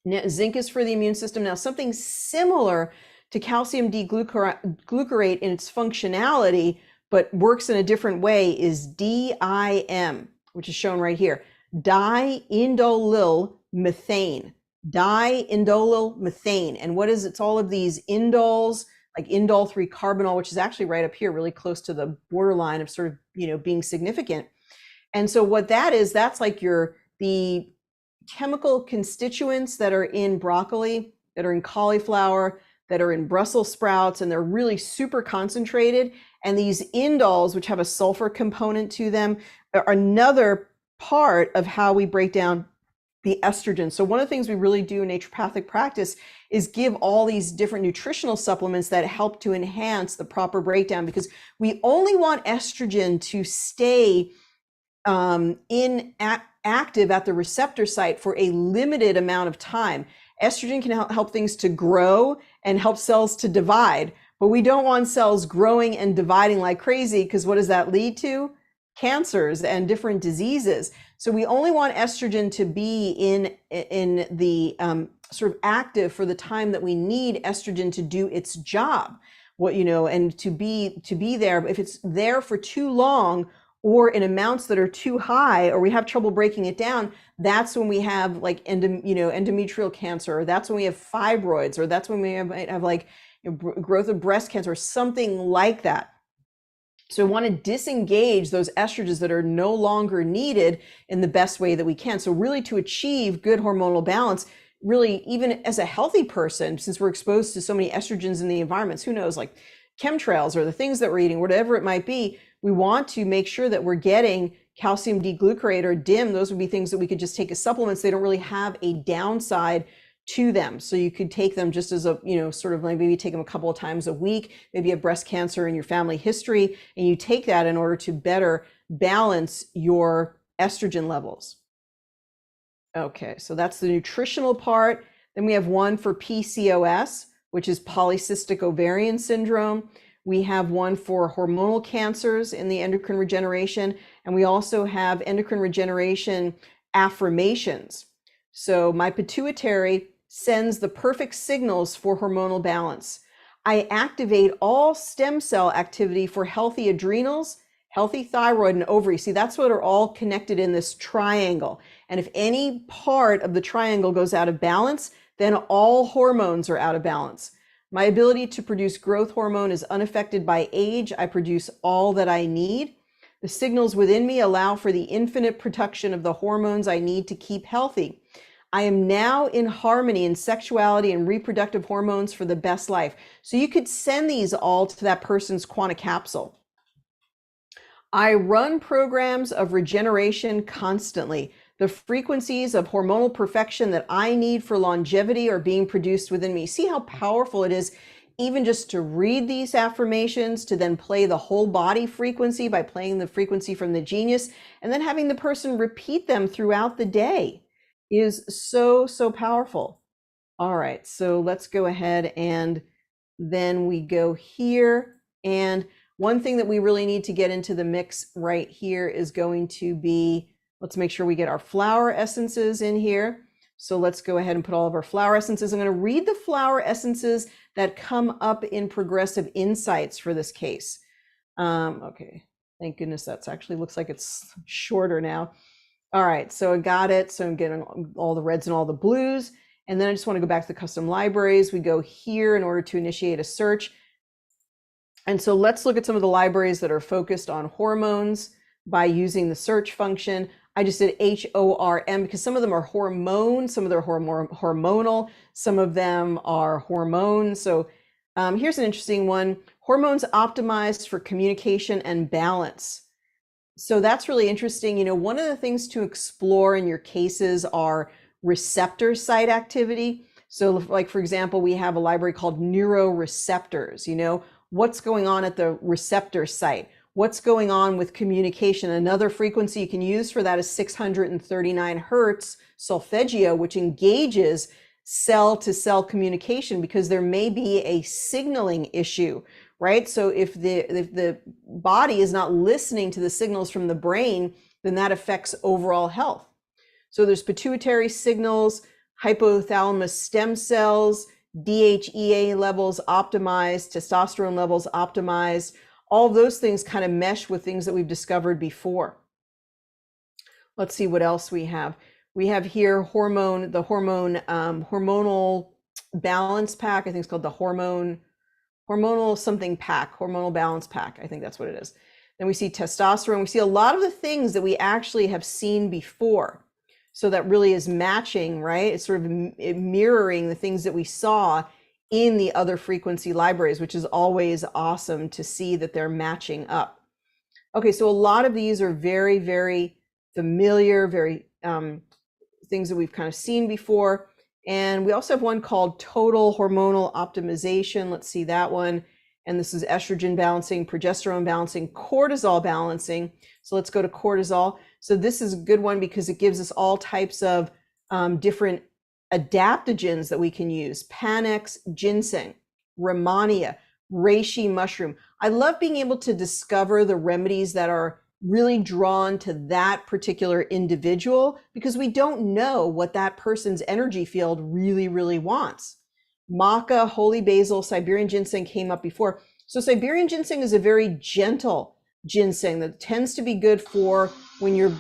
Now, zinc is for the immune system. Now, something similar to calcium D-glucarate in its functionality, but works in a different way, is DIM, which is shown right here, diindolyl methane. Diindolyl methane. And what is it? It's all of these indoles, like indole 3 carbinol, which is actually right up here, really close to the borderline of sort of, being significant. And so what that is, that's like the chemical constituents that are in broccoli, that are in cauliflower, that are in Brussels sprouts, and they're really super concentrated. And these indoles, which have a sulfur component to them, are another part of how we break down the estrogen. So one of the things we really do in naturopathic practice is give all these different nutritional supplements that help to enhance the proper breakdown, because we only want estrogen to stay active at the receptor site for a limited amount of time. Estrogen can help things to grow and help cells to divide, but we don't want cells growing and dividing like crazy, because what does that lead to? Cancers and different diseases. So we only want estrogen to be in the sort of active for the time that we need estrogen to do its job. And to be there. If it's there for too long, or in amounts that are too high, or we have trouble breaking it down, that's when we have like endometrial cancer, or that's when we have fibroids, or that's when we have like growth of breast cancer, or something like that. So we want to disengage those estrogens that are no longer needed in the best way that we can. So really, to achieve good hormonal balance, really, even as a healthy person, since we're exposed to so many estrogens in the environments, who knows, like chemtrails or the things that we're eating, whatever it might be, we want to make sure that we're getting calcium D-glucarate or DIM. Those would be things that we could just take as supplements. They don't really have a downside to them. So you could take them just as a, sort of like maybe take them a couple of times a week. Maybe you have breast cancer in your family history, and you take that in order to better balance your estrogen levels. Okay, so that's the nutritional part. Then we have one for PCOS, which is polycystic ovarian syndrome. We have one for hormonal cancers in the endocrine regeneration, and we also have endocrine regeneration affirmations. So my pituitary sends the perfect signals for hormonal balance. I activate all stem cell activity for healthy adrenals, healthy thyroid, and ovary. See, that's what are all connected in this triangle. And if any part of the triangle goes out of balance, then all hormones are out of balance. My ability to produce growth hormone is unaffected by age. I produce all that I need. The signals within me allow for the infinite production of the hormones I need to keep healthy. I am now in harmony in sexuality and reproductive hormones for the best life. So you could send these all to that person's Quanta capsule. I run programs of regeneration constantly. The frequencies of hormonal perfection that I need for longevity are being produced within me. See how powerful it is, even just to read these affirmations, to then play the whole body frequency by playing the frequency from the genius, and then having the person repeat them throughout the day is so, so powerful. All right, so let's go ahead and then we go here. And one thing that we really need to get into the mix right here is going to be, let's make sure we get our flower essences in here. So let's go ahead and put all of our flower essences. I'm going to read the flower essences that come up in Progressive Insights for this case. Okay, thank goodness that's actually looks like it's shorter now. All right, so I got it. So I'm getting all the reds and all the blues. And then I just want to go back to the custom libraries. We go here in order to initiate a search. And so let's look at some of the libraries that are focused on hormones by using the search function. I just did HORM because some of them are hormones, some of them are hormonal, some of them are hormones. So here's an interesting one: hormones optimized for communication and balance. So that's really interesting. You know, one of the things to explore in your cases are receptor site activity. So like, for example, we have a library called neuroreceptors. You know, what's going on at the receptor site? What's going on with communication? Another frequency you can use for that is 639 hertz solfeggio, which engages cell-to-cell communication because there may be a signaling issue, right? So if the body is not listening to the signals from the brain, then that affects overall health. So there's pituitary signals, hypothalamus stem cells, DHEA levels optimized, testosterone levels optimized. All of those things kind of mesh with things that we've discovered before. Let's see what else we have. We have here hormonal balance pack. I think it's called the hormonal something pack, hormonal balance pack. I think that's what it is. Then we see testosterone. We see a lot of the things that we actually have seen before. So that really is matching, right? It's sort of mirroring the things that we saw in the other frequency libraries, which is always awesome to see that they're matching up. Okay, so a lot of these are very, very familiar, very things that we've kind of seen before. And we also have one called total hormonal optimization. Let's see that one. And this is estrogen balancing, progesterone balancing, cortisol balancing. So let's go to cortisol. So this is a good one because it gives us all types of different adaptogens that we can use: Panax ginseng, Rehmannia, reishi mushroom. I love being able to discover the remedies that are really drawn to that particular individual because we don't know what that person's energy field really, really wants. Maca, holy basil, Siberian ginseng came up before. So Siberian ginseng is a very gentle ginseng that tends to be good for when you're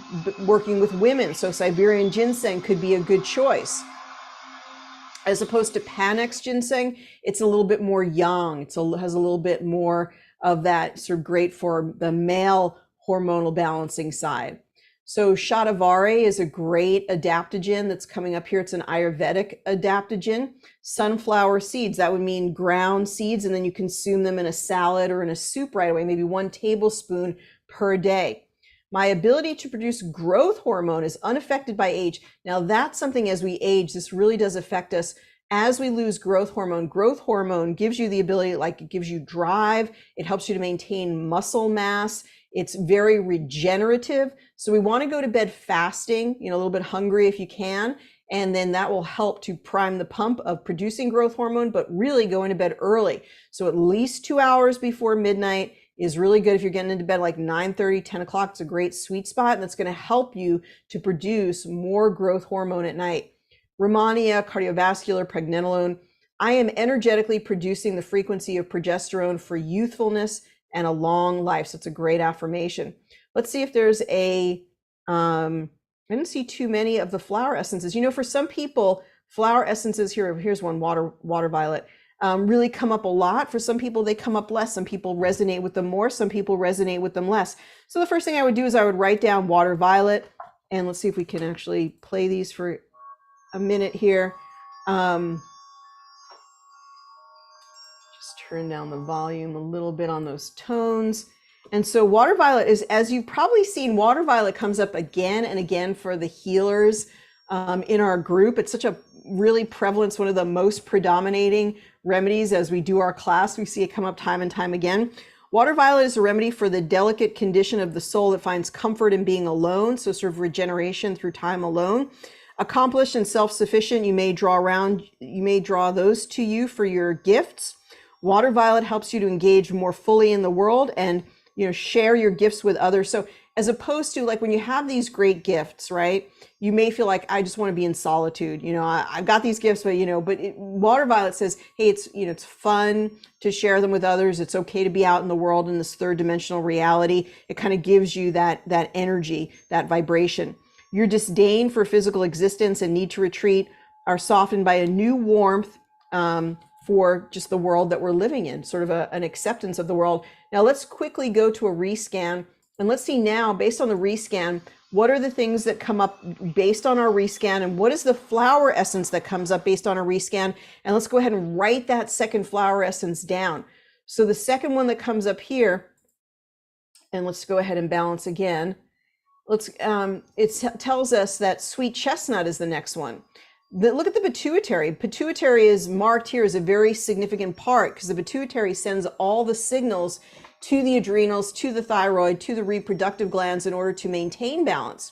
working with women. So Siberian ginseng could be a good choice. As opposed to Panax ginseng, it's a little bit more yang. It has a little bit more of that sort of great for the male hormonal balancing side. So Shatavari is a great adaptogen that's coming up here. It's an Ayurvedic adaptogen. Sunflower seeds, that would mean ground seeds, and then you consume them in a salad or in a soup right away, maybe 1 tablespoon per day. My ability to produce growth hormone is unaffected by age. Now that's something, as we age, this really does affect us. As we lose growth hormone gives you the ability, like it gives you drive, it helps you to maintain muscle mass. It's very regenerative. So we want to go to bed fasting, you know, a little bit hungry if you can, and then that will help to prime the pump of producing growth hormone, but really going to bed early. So at least 2 hours before midnight is really good. If you're getting into bed like 9:30, 10 o'clock, it's a great sweet spot, and that's going to help you to produce more growth hormone at night. Rehmannia, cardiovascular, pregnenolone. I am energetically producing the frequency of progesterone for youthfulness and a long life. So it's a great affirmation. Let's see if there's I didn't see too many of the flower essences. You know, for some people, flower essences, here's one, water violet, really come up a lot. For some people, they come up less. Some people resonate with them more. Some people resonate with them less. So the first thing I would do is I would write down water violet, and let's see if we can actually play these for a minute here. Just turn down the volume a little bit on those tones. And so water violet is, as you've probably seen, water violet comes up again and again for the healers in our group. It's such a really prevalent, it's one of the most predominating remedies as we do our class. We see it come up time and time again. Water violet is a remedy for the delicate condition of the soul that finds comfort in being alone. So sort of regeneration through time alone. Accomplished and self-sufficient, you may draw those to you for your gifts. Water violet helps you to engage more fully in the world and, you know, share your gifts with others. So as opposed to like when you have these great gifts, right? You may feel like I just want to be in solitude. I've got these gifts, but Water Violet says, hey, it's fun to share them with others. It's okay to be out in the world in this third dimensional reality. It kind of gives you that energy, that vibration. Your disdain for physical existence and need to retreat are softened by a new warmth for just the world that we're living in, sort of an acceptance of the world. Now let's quickly go to a rescan, and let's see now, based on the rescan, what are the things that come up based on our rescan, and what is the flower essence that comes up based on our rescan? And let's go ahead and write that second flower essence down. So the second one that comes up here, and let's go ahead and balance again. It tells us that sweet chestnut is the next one. Look at the pituitary. Pituitary is marked here as a very significant part because the pituitary sends all the signals to the adrenals, to the thyroid, to the reproductive glands in order to maintain balance.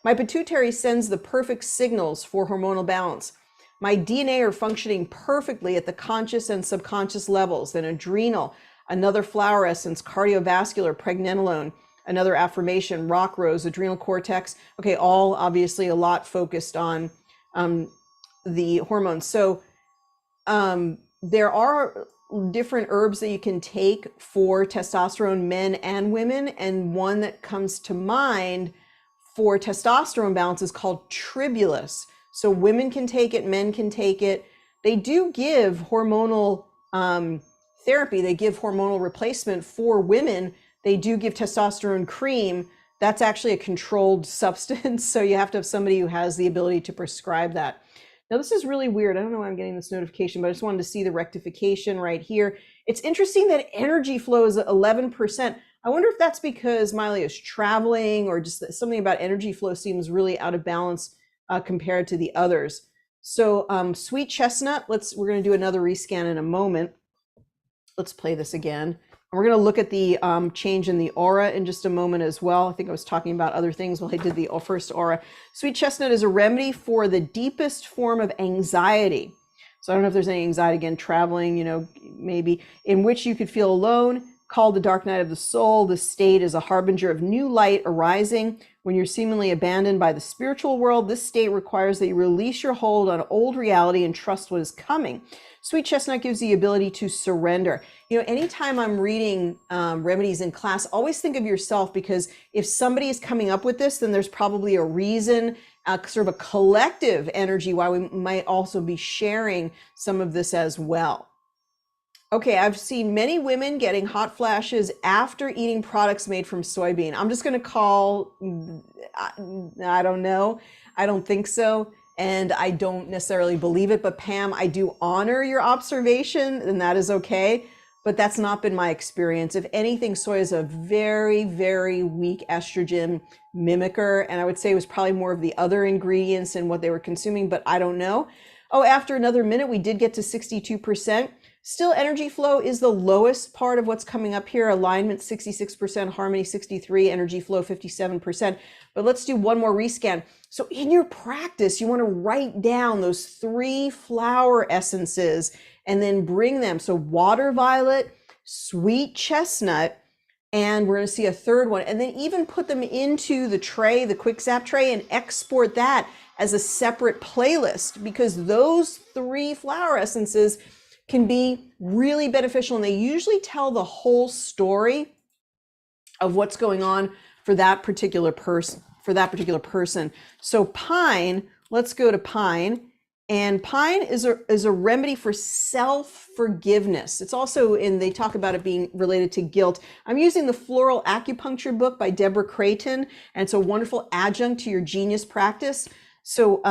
My pituitary sends the perfect signals for hormonal balance. My DNA are functioning perfectly at the conscious and subconscious levels. Then adrenal, another flower essence, cardiovascular, pregnenolone, another affirmation, rock rose, adrenal cortex. Okay, all obviously a lot focused on the hormones. So there are different herbs that you can take for testosterone, men and women. And one that comes to mind for testosterone balance is called tribulus. So women can take it, men can take it. They do give hormonal therapy. They give hormonal replacement for women. They do give testosterone cream. That's actually a controlled substance. So you have to have somebody who has the ability to prescribe that. Now this is really weird. I don't know why I'm getting this notification, but I just wanted to see the rectification right here. It's interesting that energy flow is 11%. I wonder if that's because Miley is traveling, or just something about energy flow seems really out of balance compared to the others. So sweet chestnut, we're going to do another rescan in a moment. Let's play this again. We're going to look at the change in the aura in just a moment as well. I think I was talking about other things while I did the first aura. Sweet chestnut is a remedy for the deepest form of anxiety. So I don't know if there's any anxiety, again, traveling, maybe, in which you could feel alone, called the dark night of the soul. The state is a harbinger of new light arising. When you're seemingly abandoned by the spiritual world, this state requires that you release your hold on old reality and trust what is coming. Sweet chestnut gives the ability to surrender. Anytime I'm reading remedies in class, always think of yourself, because if somebody is coming up with this, then there's probably a reason, sort of a collective energy why we might also be sharing some of this as well. Okay, I've seen many women getting hot flashes after eating products made from soybean. I'm just going to call, I don't know. I don't think so. And I don't necessarily believe it. But Pam, I do honor your observation, and that is okay. But that's not been my experience. If anything, soy is a very, very weak estrogen mimicker. And I would say it was probably more of the other ingredients and what they were consuming, but I don't know. Oh, after another minute, we did get to 62%. Still, energy flow is the lowest part of what's coming up here. Alignment 66%, harmony 63%, energy flow 57%. But let's do one more rescan. So in your practice, you want to write down those 3 flower essences and then bring them. So water violet, sweet chestnut, and we're going to see a third one. And then even put them into the tray, the quick zap tray, and export that as a separate playlist, because those 3 flower essences can be really beneficial, and they usually tell the whole story of what's going on for that particular person. So pine, let's go to pine. And pine is a remedy for self-forgiveness. It's also they talk about it being related to guilt. I'm using the Floral Acupuncture book by Deborah Creighton, and it's a wonderful adjunct to your genius practice. So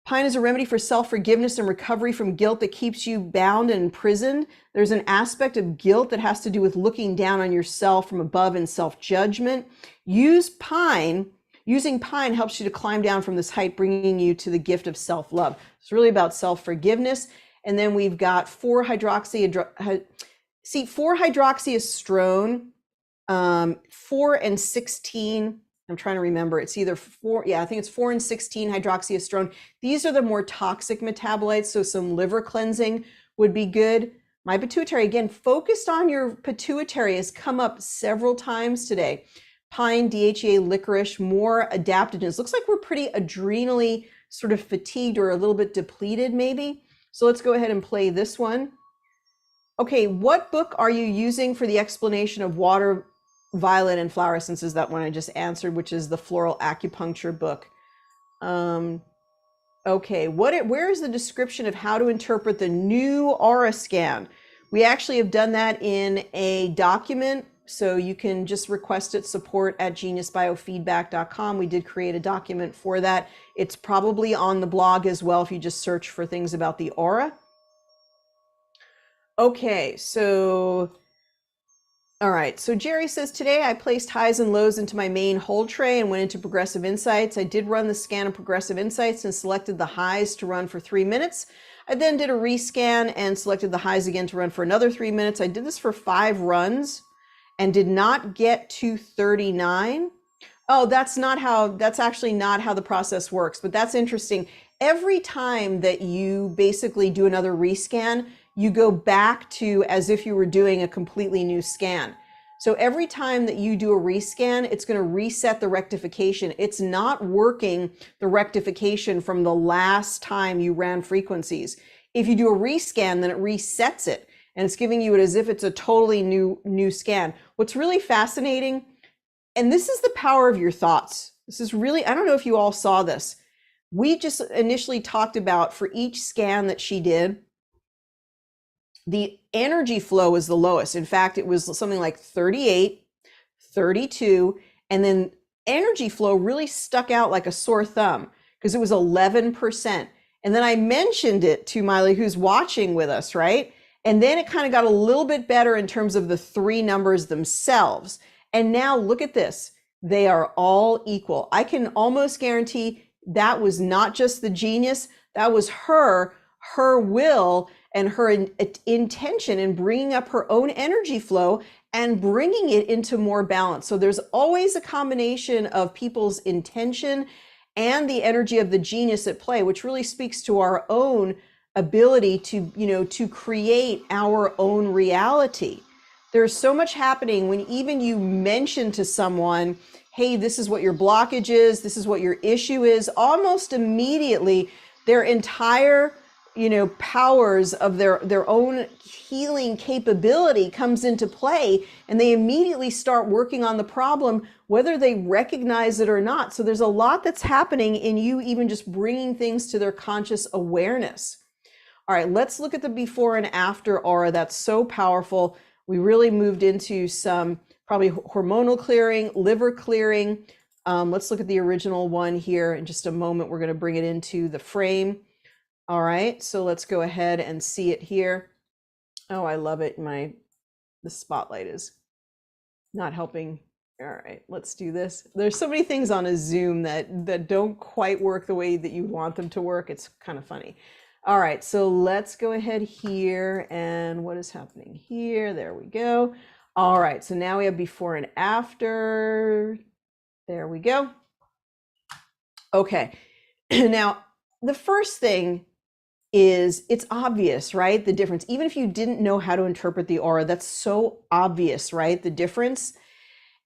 pine is a remedy for self-forgiveness and recovery from guilt that keeps you bound and imprisoned. There's an aspect of guilt that has to do with looking down on yourself from above and self-judgment. Using pine helps you to climb down from this height, bringing you to the gift of self-love. It's really about self-forgiveness. And then we've got 4-hydroxyestrone, 4 and 16. I'm trying to remember. It's either 4, I think it's 4 and 16 hydroxyestrone. These are the more toxic metabolites, so some liver cleansing would be good. My pituitary, again, focused on your pituitary, has come up several times today. Pine, DHEA, licorice, more adaptogens. Looks like we're pretty adrenally sort of fatigued or a little bit depleted maybe. So let's go ahead and play this one. Okay, what book are you using for the explanation of water, violet, and flower essences? That one I just answered, which is the Floral Acupuncture book. Okay, where is the description of how to interpret the new aura scan? We actually have done that in a document, so you can just request it, support@geniusbiofeedback.com. We did create a document for that. It's probably on the blog as well if you just search for things about the aura. Okay, so, all right. So Jerry says, today I placed highs and lows into my main hold tray and went into Progressive Insights. I did run the scan of Progressive Insights and selected the highs to run for 3 minutes. I then did a rescan and selected the highs again to run for another 3 minutes. I did this for 5 runs and did not get to 39. Oh, that's actually not how the process works, but that's interesting. Every time that you basically do another rescan, you go back to as if you were doing a completely new scan. So every time that you do a rescan, it's going to reset the rectification. It's not working the rectification from the last time you ran frequencies. If you do a rescan, then it resets it, and it's giving you it as if it's a totally new scan. What's really fascinating, and this is the power of your thoughts. This is really, I don't know if you all saw this. We just initially talked about for each scan that she did, the energy flow was the lowest. In fact, it was something like 38, 32, and then energy flow really stuck out like a sore thumb because it was 11%. And then I mentioned it to Miley, who's watching with us, right? And then it kind of got a little bit better in terms of the 3 numbers themselves. And now look at this. They are all equal. I can almost guarantee that was not just the genius, that was her will and her intention in bringing up her own energy flow and bringing it into more balance. So there's always a combination of people's intention and the energy of the genius at play, which really speaks to our own ability to create our own reality. There's so much happening when even you mention to someone, hey, this is what your blockage is, this is what your issue is, almost immediately their entire powers of their own healing capability comes into play, and they immediately start working on the problem, whether they recognize it or not. So there's a lot that's happening in you, even just bringing things to their conscious awareness. All right, let's look at the before and after aura. That's so powerful. We really moved into some probably hormonal clearing, liver clearing. Let's look at the original one here in just a moment. We're going to bring it into the frame. All right, so let's go ahead and see it here. Oh, I love it. The spotlight is not helping. All right, let's do this. There's so many things on a Zoom that don't quite work the way that you want them to work. It's kind of funny. All right, so let's go ahead here, and what is happening here? There we go. All right, so now we have before and after. There we go. Okay, now the first thing is, it's obvious, right? The difference, even if you didn't know how to interpret the aura, that's so obvious, right? The difference.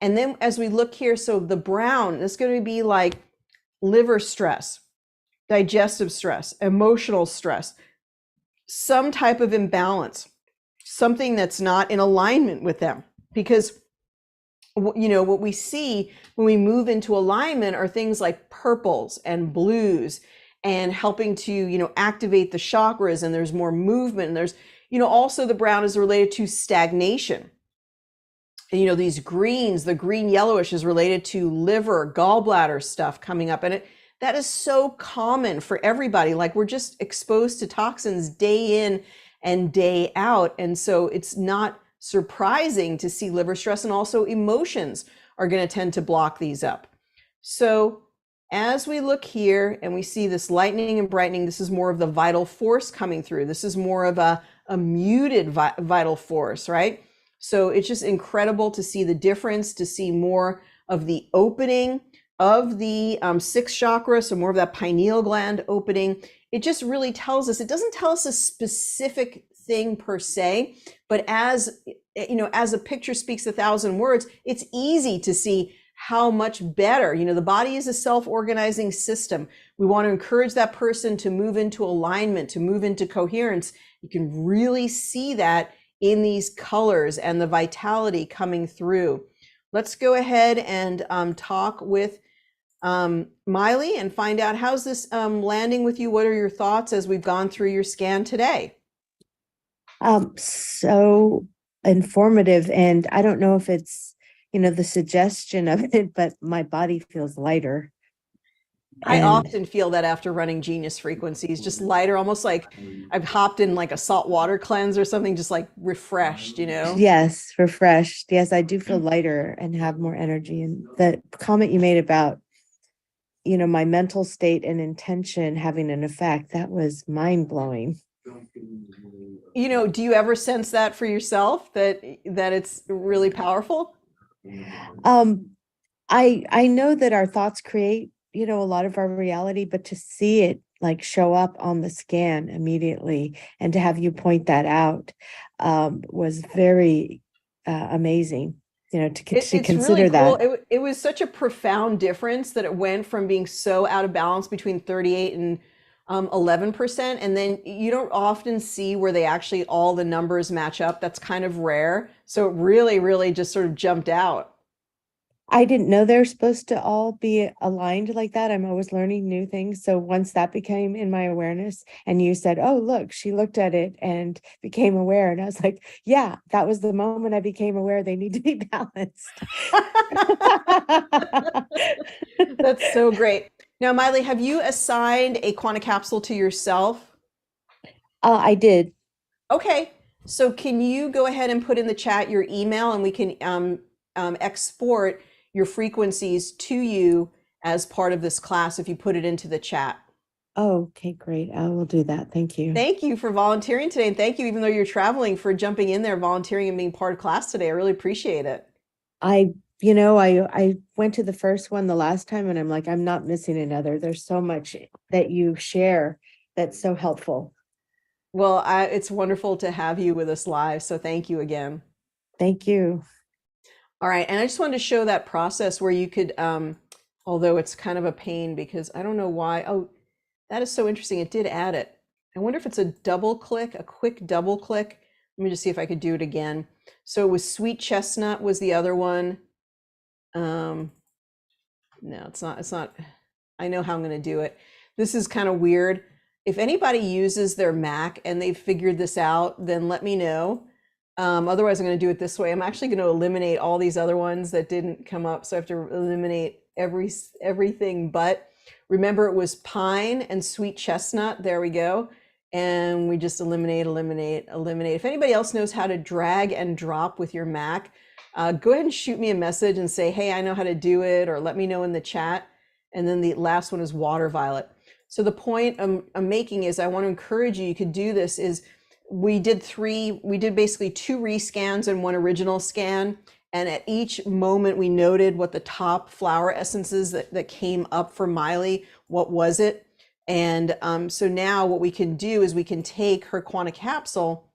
And then as we look here, so the brown is going to be like liver stress, digestive stress, emotional stress, some type of imbalance, something that's not in alignment with them. Because what we see when we move into alignment are things like purples and blues, and helping to, activate the chakras, and there's more movement. And there's, also the brown is related to stagnation. And, these greens, the green yellowish is related to liver, gallbladder stuff coming up. And that is so common for everybody. Like, we're just exposed to toxins day in and day out. And so it's not surprising to see liver stress, and also emotions are going to tend to block these up. So as we look here and we see this lightening and brightening, this is more of the vital force coming through. This is more of a muted vital force, right? So it's just incredible to see the difference, to see more of the opening of the 6th chakra, so more of that pineal gland opening. It just really tells us, it doesn't tell us a specific thing per se, but as you know, as a picture speaks 1,000 words, it's easy to see how much better, you know, the body is a self-organizing system. We want to encourage that person to move into alignment, to move into coherence. You can really see that in these colors and the vitality coming through. Let's go ahead and talk with Miley and find out how's this landing with you. What are your thoughts as we've gone through your scan today? So informative, and I don't know if it's, you know, the suggestion of it, but my body feels lighter. I And often feel that after running Genius Frequencies, just lighter, almost like I've hopped in like a salt water cleanse or something, just like refreshed, you know? yes, refreshed. Yes, I do feel lighter and have more energy. And the comment you made about, you know, my mental state and intention having an effect, that was mind blowing. You know, do you ever sense that for yourself that it's really powerful? Um, I know that our thoughts create, you know, a lot of our reality, but to see it like show up on the scan immediately and to have you point that out was very amazing, you know, to It's really consider cool. that. It was such a profound difference that it went from being so out of balance between 38 and 11%. And then you don't often see where they actually all the numbers match up. That's kind of rare. So it really, really just sort of jumped out. I didn't know they're supposed to all be aligned like that. I'm always learning new things. So once that became in my awareness and you said, oh, look, she looked at it and became aware. And I was like, yeah, that was the moment I became aware they need to be balanced. That's so great. Now, Miley, have you assigned a quantum capsule to yourself? I did. Okay. So can you go ahead and put in the chat your email and we can export your frequencies to you as part of this class if you put it into the chat. Oh, okay, great. I will do that. Thank you. Thank you for volunteering today. And thank you, even though you're traveling, for jumping in there, volunteering and being part of class today. I really appreciate it. You know, I went to the first one the last time and I'm like, I'm not missing another. There's so much that you share that's so helpful. Well, it's wonderful to have you with us live. So thank you again. Thank you. All right. And I just wanted to show that process where you could, although it's kind of a pain because I don't know why. Oh, that is so interesting. It did add it. I wonder if it's a double click, a quick double click. Let me just see if I could do it again. So it was Sweet Chestnut was the other one. No, it's not. It's not. I know how I'm going to do it. This is kind of weird. If anybody uses their Mac and they've figured this out, then let me know. Otherwise, I'm going to do it this way. I'm actually going to eliminate all these other ones that didn't come up. So I have to eliminate everything but. Remember, it was pine and sweet chestnut. There we go. And we just eliminate. If anybody else knows how to drag and drop with your Mac, go ahead and shoot me a message and say, hey, I know how to do it, or let me know in the chat. And then the last one is water violet. So the point I'm making is I want to encourage you, you could do this, is we did basically 2 rescans and 1 original scan. And at each moment we noted what the top flower essences that came up for Miley, what was it? And so now what we can do is we can take her quantum capsule,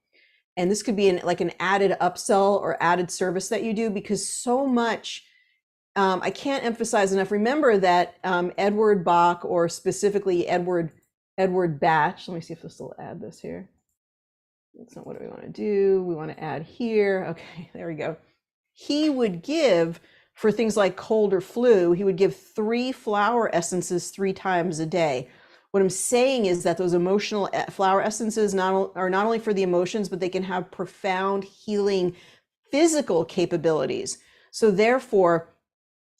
and this could be like an added upsell or added service that you do, because so much, I can't emphasize enough. Remember that Edward Bach, or specifically Edward Batch, let me see if this will add this here. That's not what we want to do. We want to add here. Okay, there we go. He would give, for things like cold or flu, he would give 3 flower essences 3 times a day. What I'm saying is that those emotional flower essences are not only for the emotions, but they can have profound healing physical capabilities. So therefore,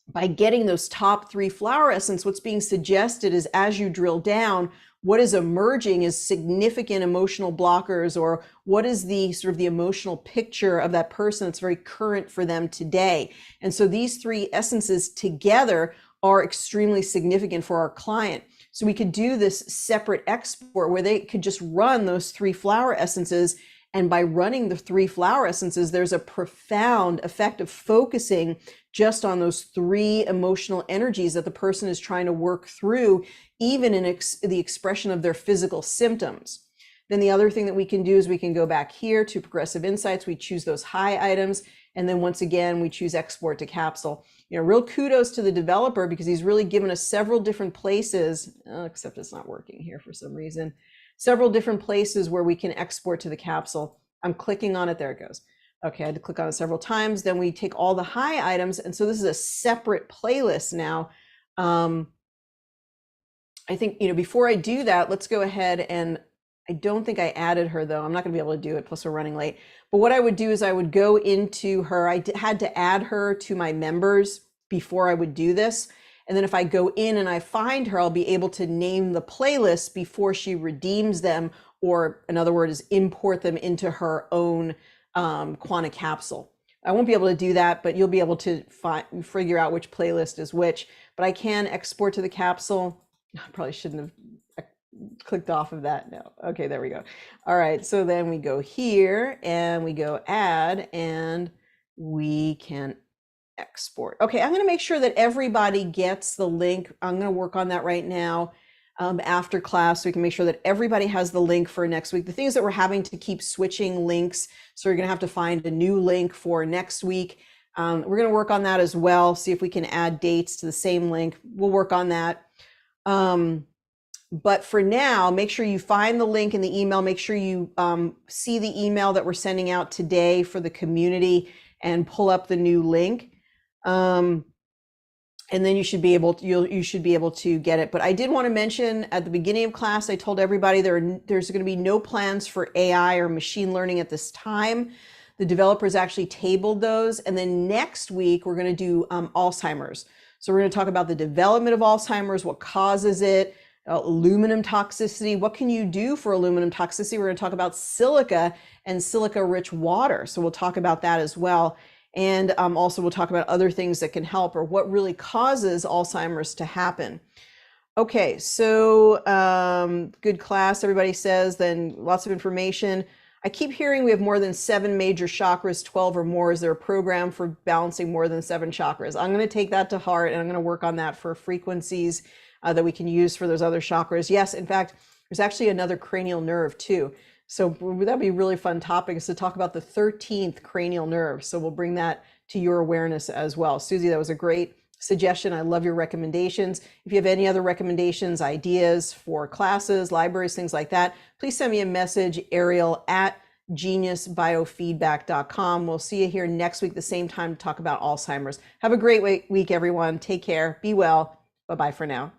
by getting those top 3 flower essence, what's being suggested is, as you drill down, what is emerging is significant emotional blockers, or what is the sort of the emotional picture of that person that's very current for them today. And so these 3 essences together are extremely significant for our client. So we could do this separate export where they could just run those 3 flower essences. And by running the 3 flower essences, there's a profound effect of focusing just on those 3 emotional energies that the person is trying to work through, even in the expression of their physical symptoms. Then the other thing that we can do is we can go back here to Progressive Insights. We choose those high items. And then once again, we choose export to capsule. Real kudos to the developer because he's really given us several different places, except it's not working here for some reason, several different places where we can export to the capsule. I'm clicking on it. There it goes. Okay, I had to click on it several times. Then we take all the high items. And so this is a separate playlist now. I think, before I do that, let's go ahead and I don't think I added her though. I'm not gonna be able to do it, plus we're running late. But what I would do is I would go into her. Had to add her to my members before I would do this. And then if I go in and I find her, I'll be able to name the playlist before she redeems them, or in other words, import them into her own Quanta capsule. I won't be able to do that, but you'll be able to figure out which playlist is which. But I can export to the capsule. I probably shouldn't have clicked off of that. No. Okay, there we go. All right, so then we go here and we go add and we can export. Okay, I'm going to make sure that everybody gets the link. I'm going to work on that right now after class so we can make sure that everybody has the link for next week. The thing is that we're having to keep switching links, so you're going to have to find a new link for next week. We're going to work on that as well, see if we can add dates to the same link. We'll work on that. But for now, make sure you find the link in the email. Make sure you see the email that we're sending out today for the community and pull up the new link. And then you should be able to get it. But I did want to mention at the beginning of class, I told everybody there's going to be no plans for AI or machine learning at this time. The developers actually tabled those. And then next week, we're going to do Alzheimer's. So we're going to talk about the development of Alzheimer's, what causes it, aluminum toxicity. What can you do for aluminum toxicity? We're going to talk about silica and silica-rich water. So we'll talk about that as well. And also we'll talk about other things that can help, or what really causes Alzheimer's to happen. Okay, so good class, everybody says, then lots of information. I keep hearing we have more than 7 major chakras, 12 or more. Is there a program for balancing more than 7 chakras? I'm going to take that to heart, and I'm going to work on that for frequencies that we can use for those other chakras. Yes, in fact, there's actually another cranial nerve too. So that'd be a really fun topic, is to talk about the 13th cranial nerve. So we'll bring that to your awareness as well. Susie, that was a great suggestion. I love your recommendations. If you have any other recommendations, ideas for classes, libraries, things like that, please send me a message, Ariel at geniusbiofeedback.com. We'll see you here next week, the same time, to talk about Alzheimer's. Have a great week, everyone. Take care. Be well. Bye-bye for now.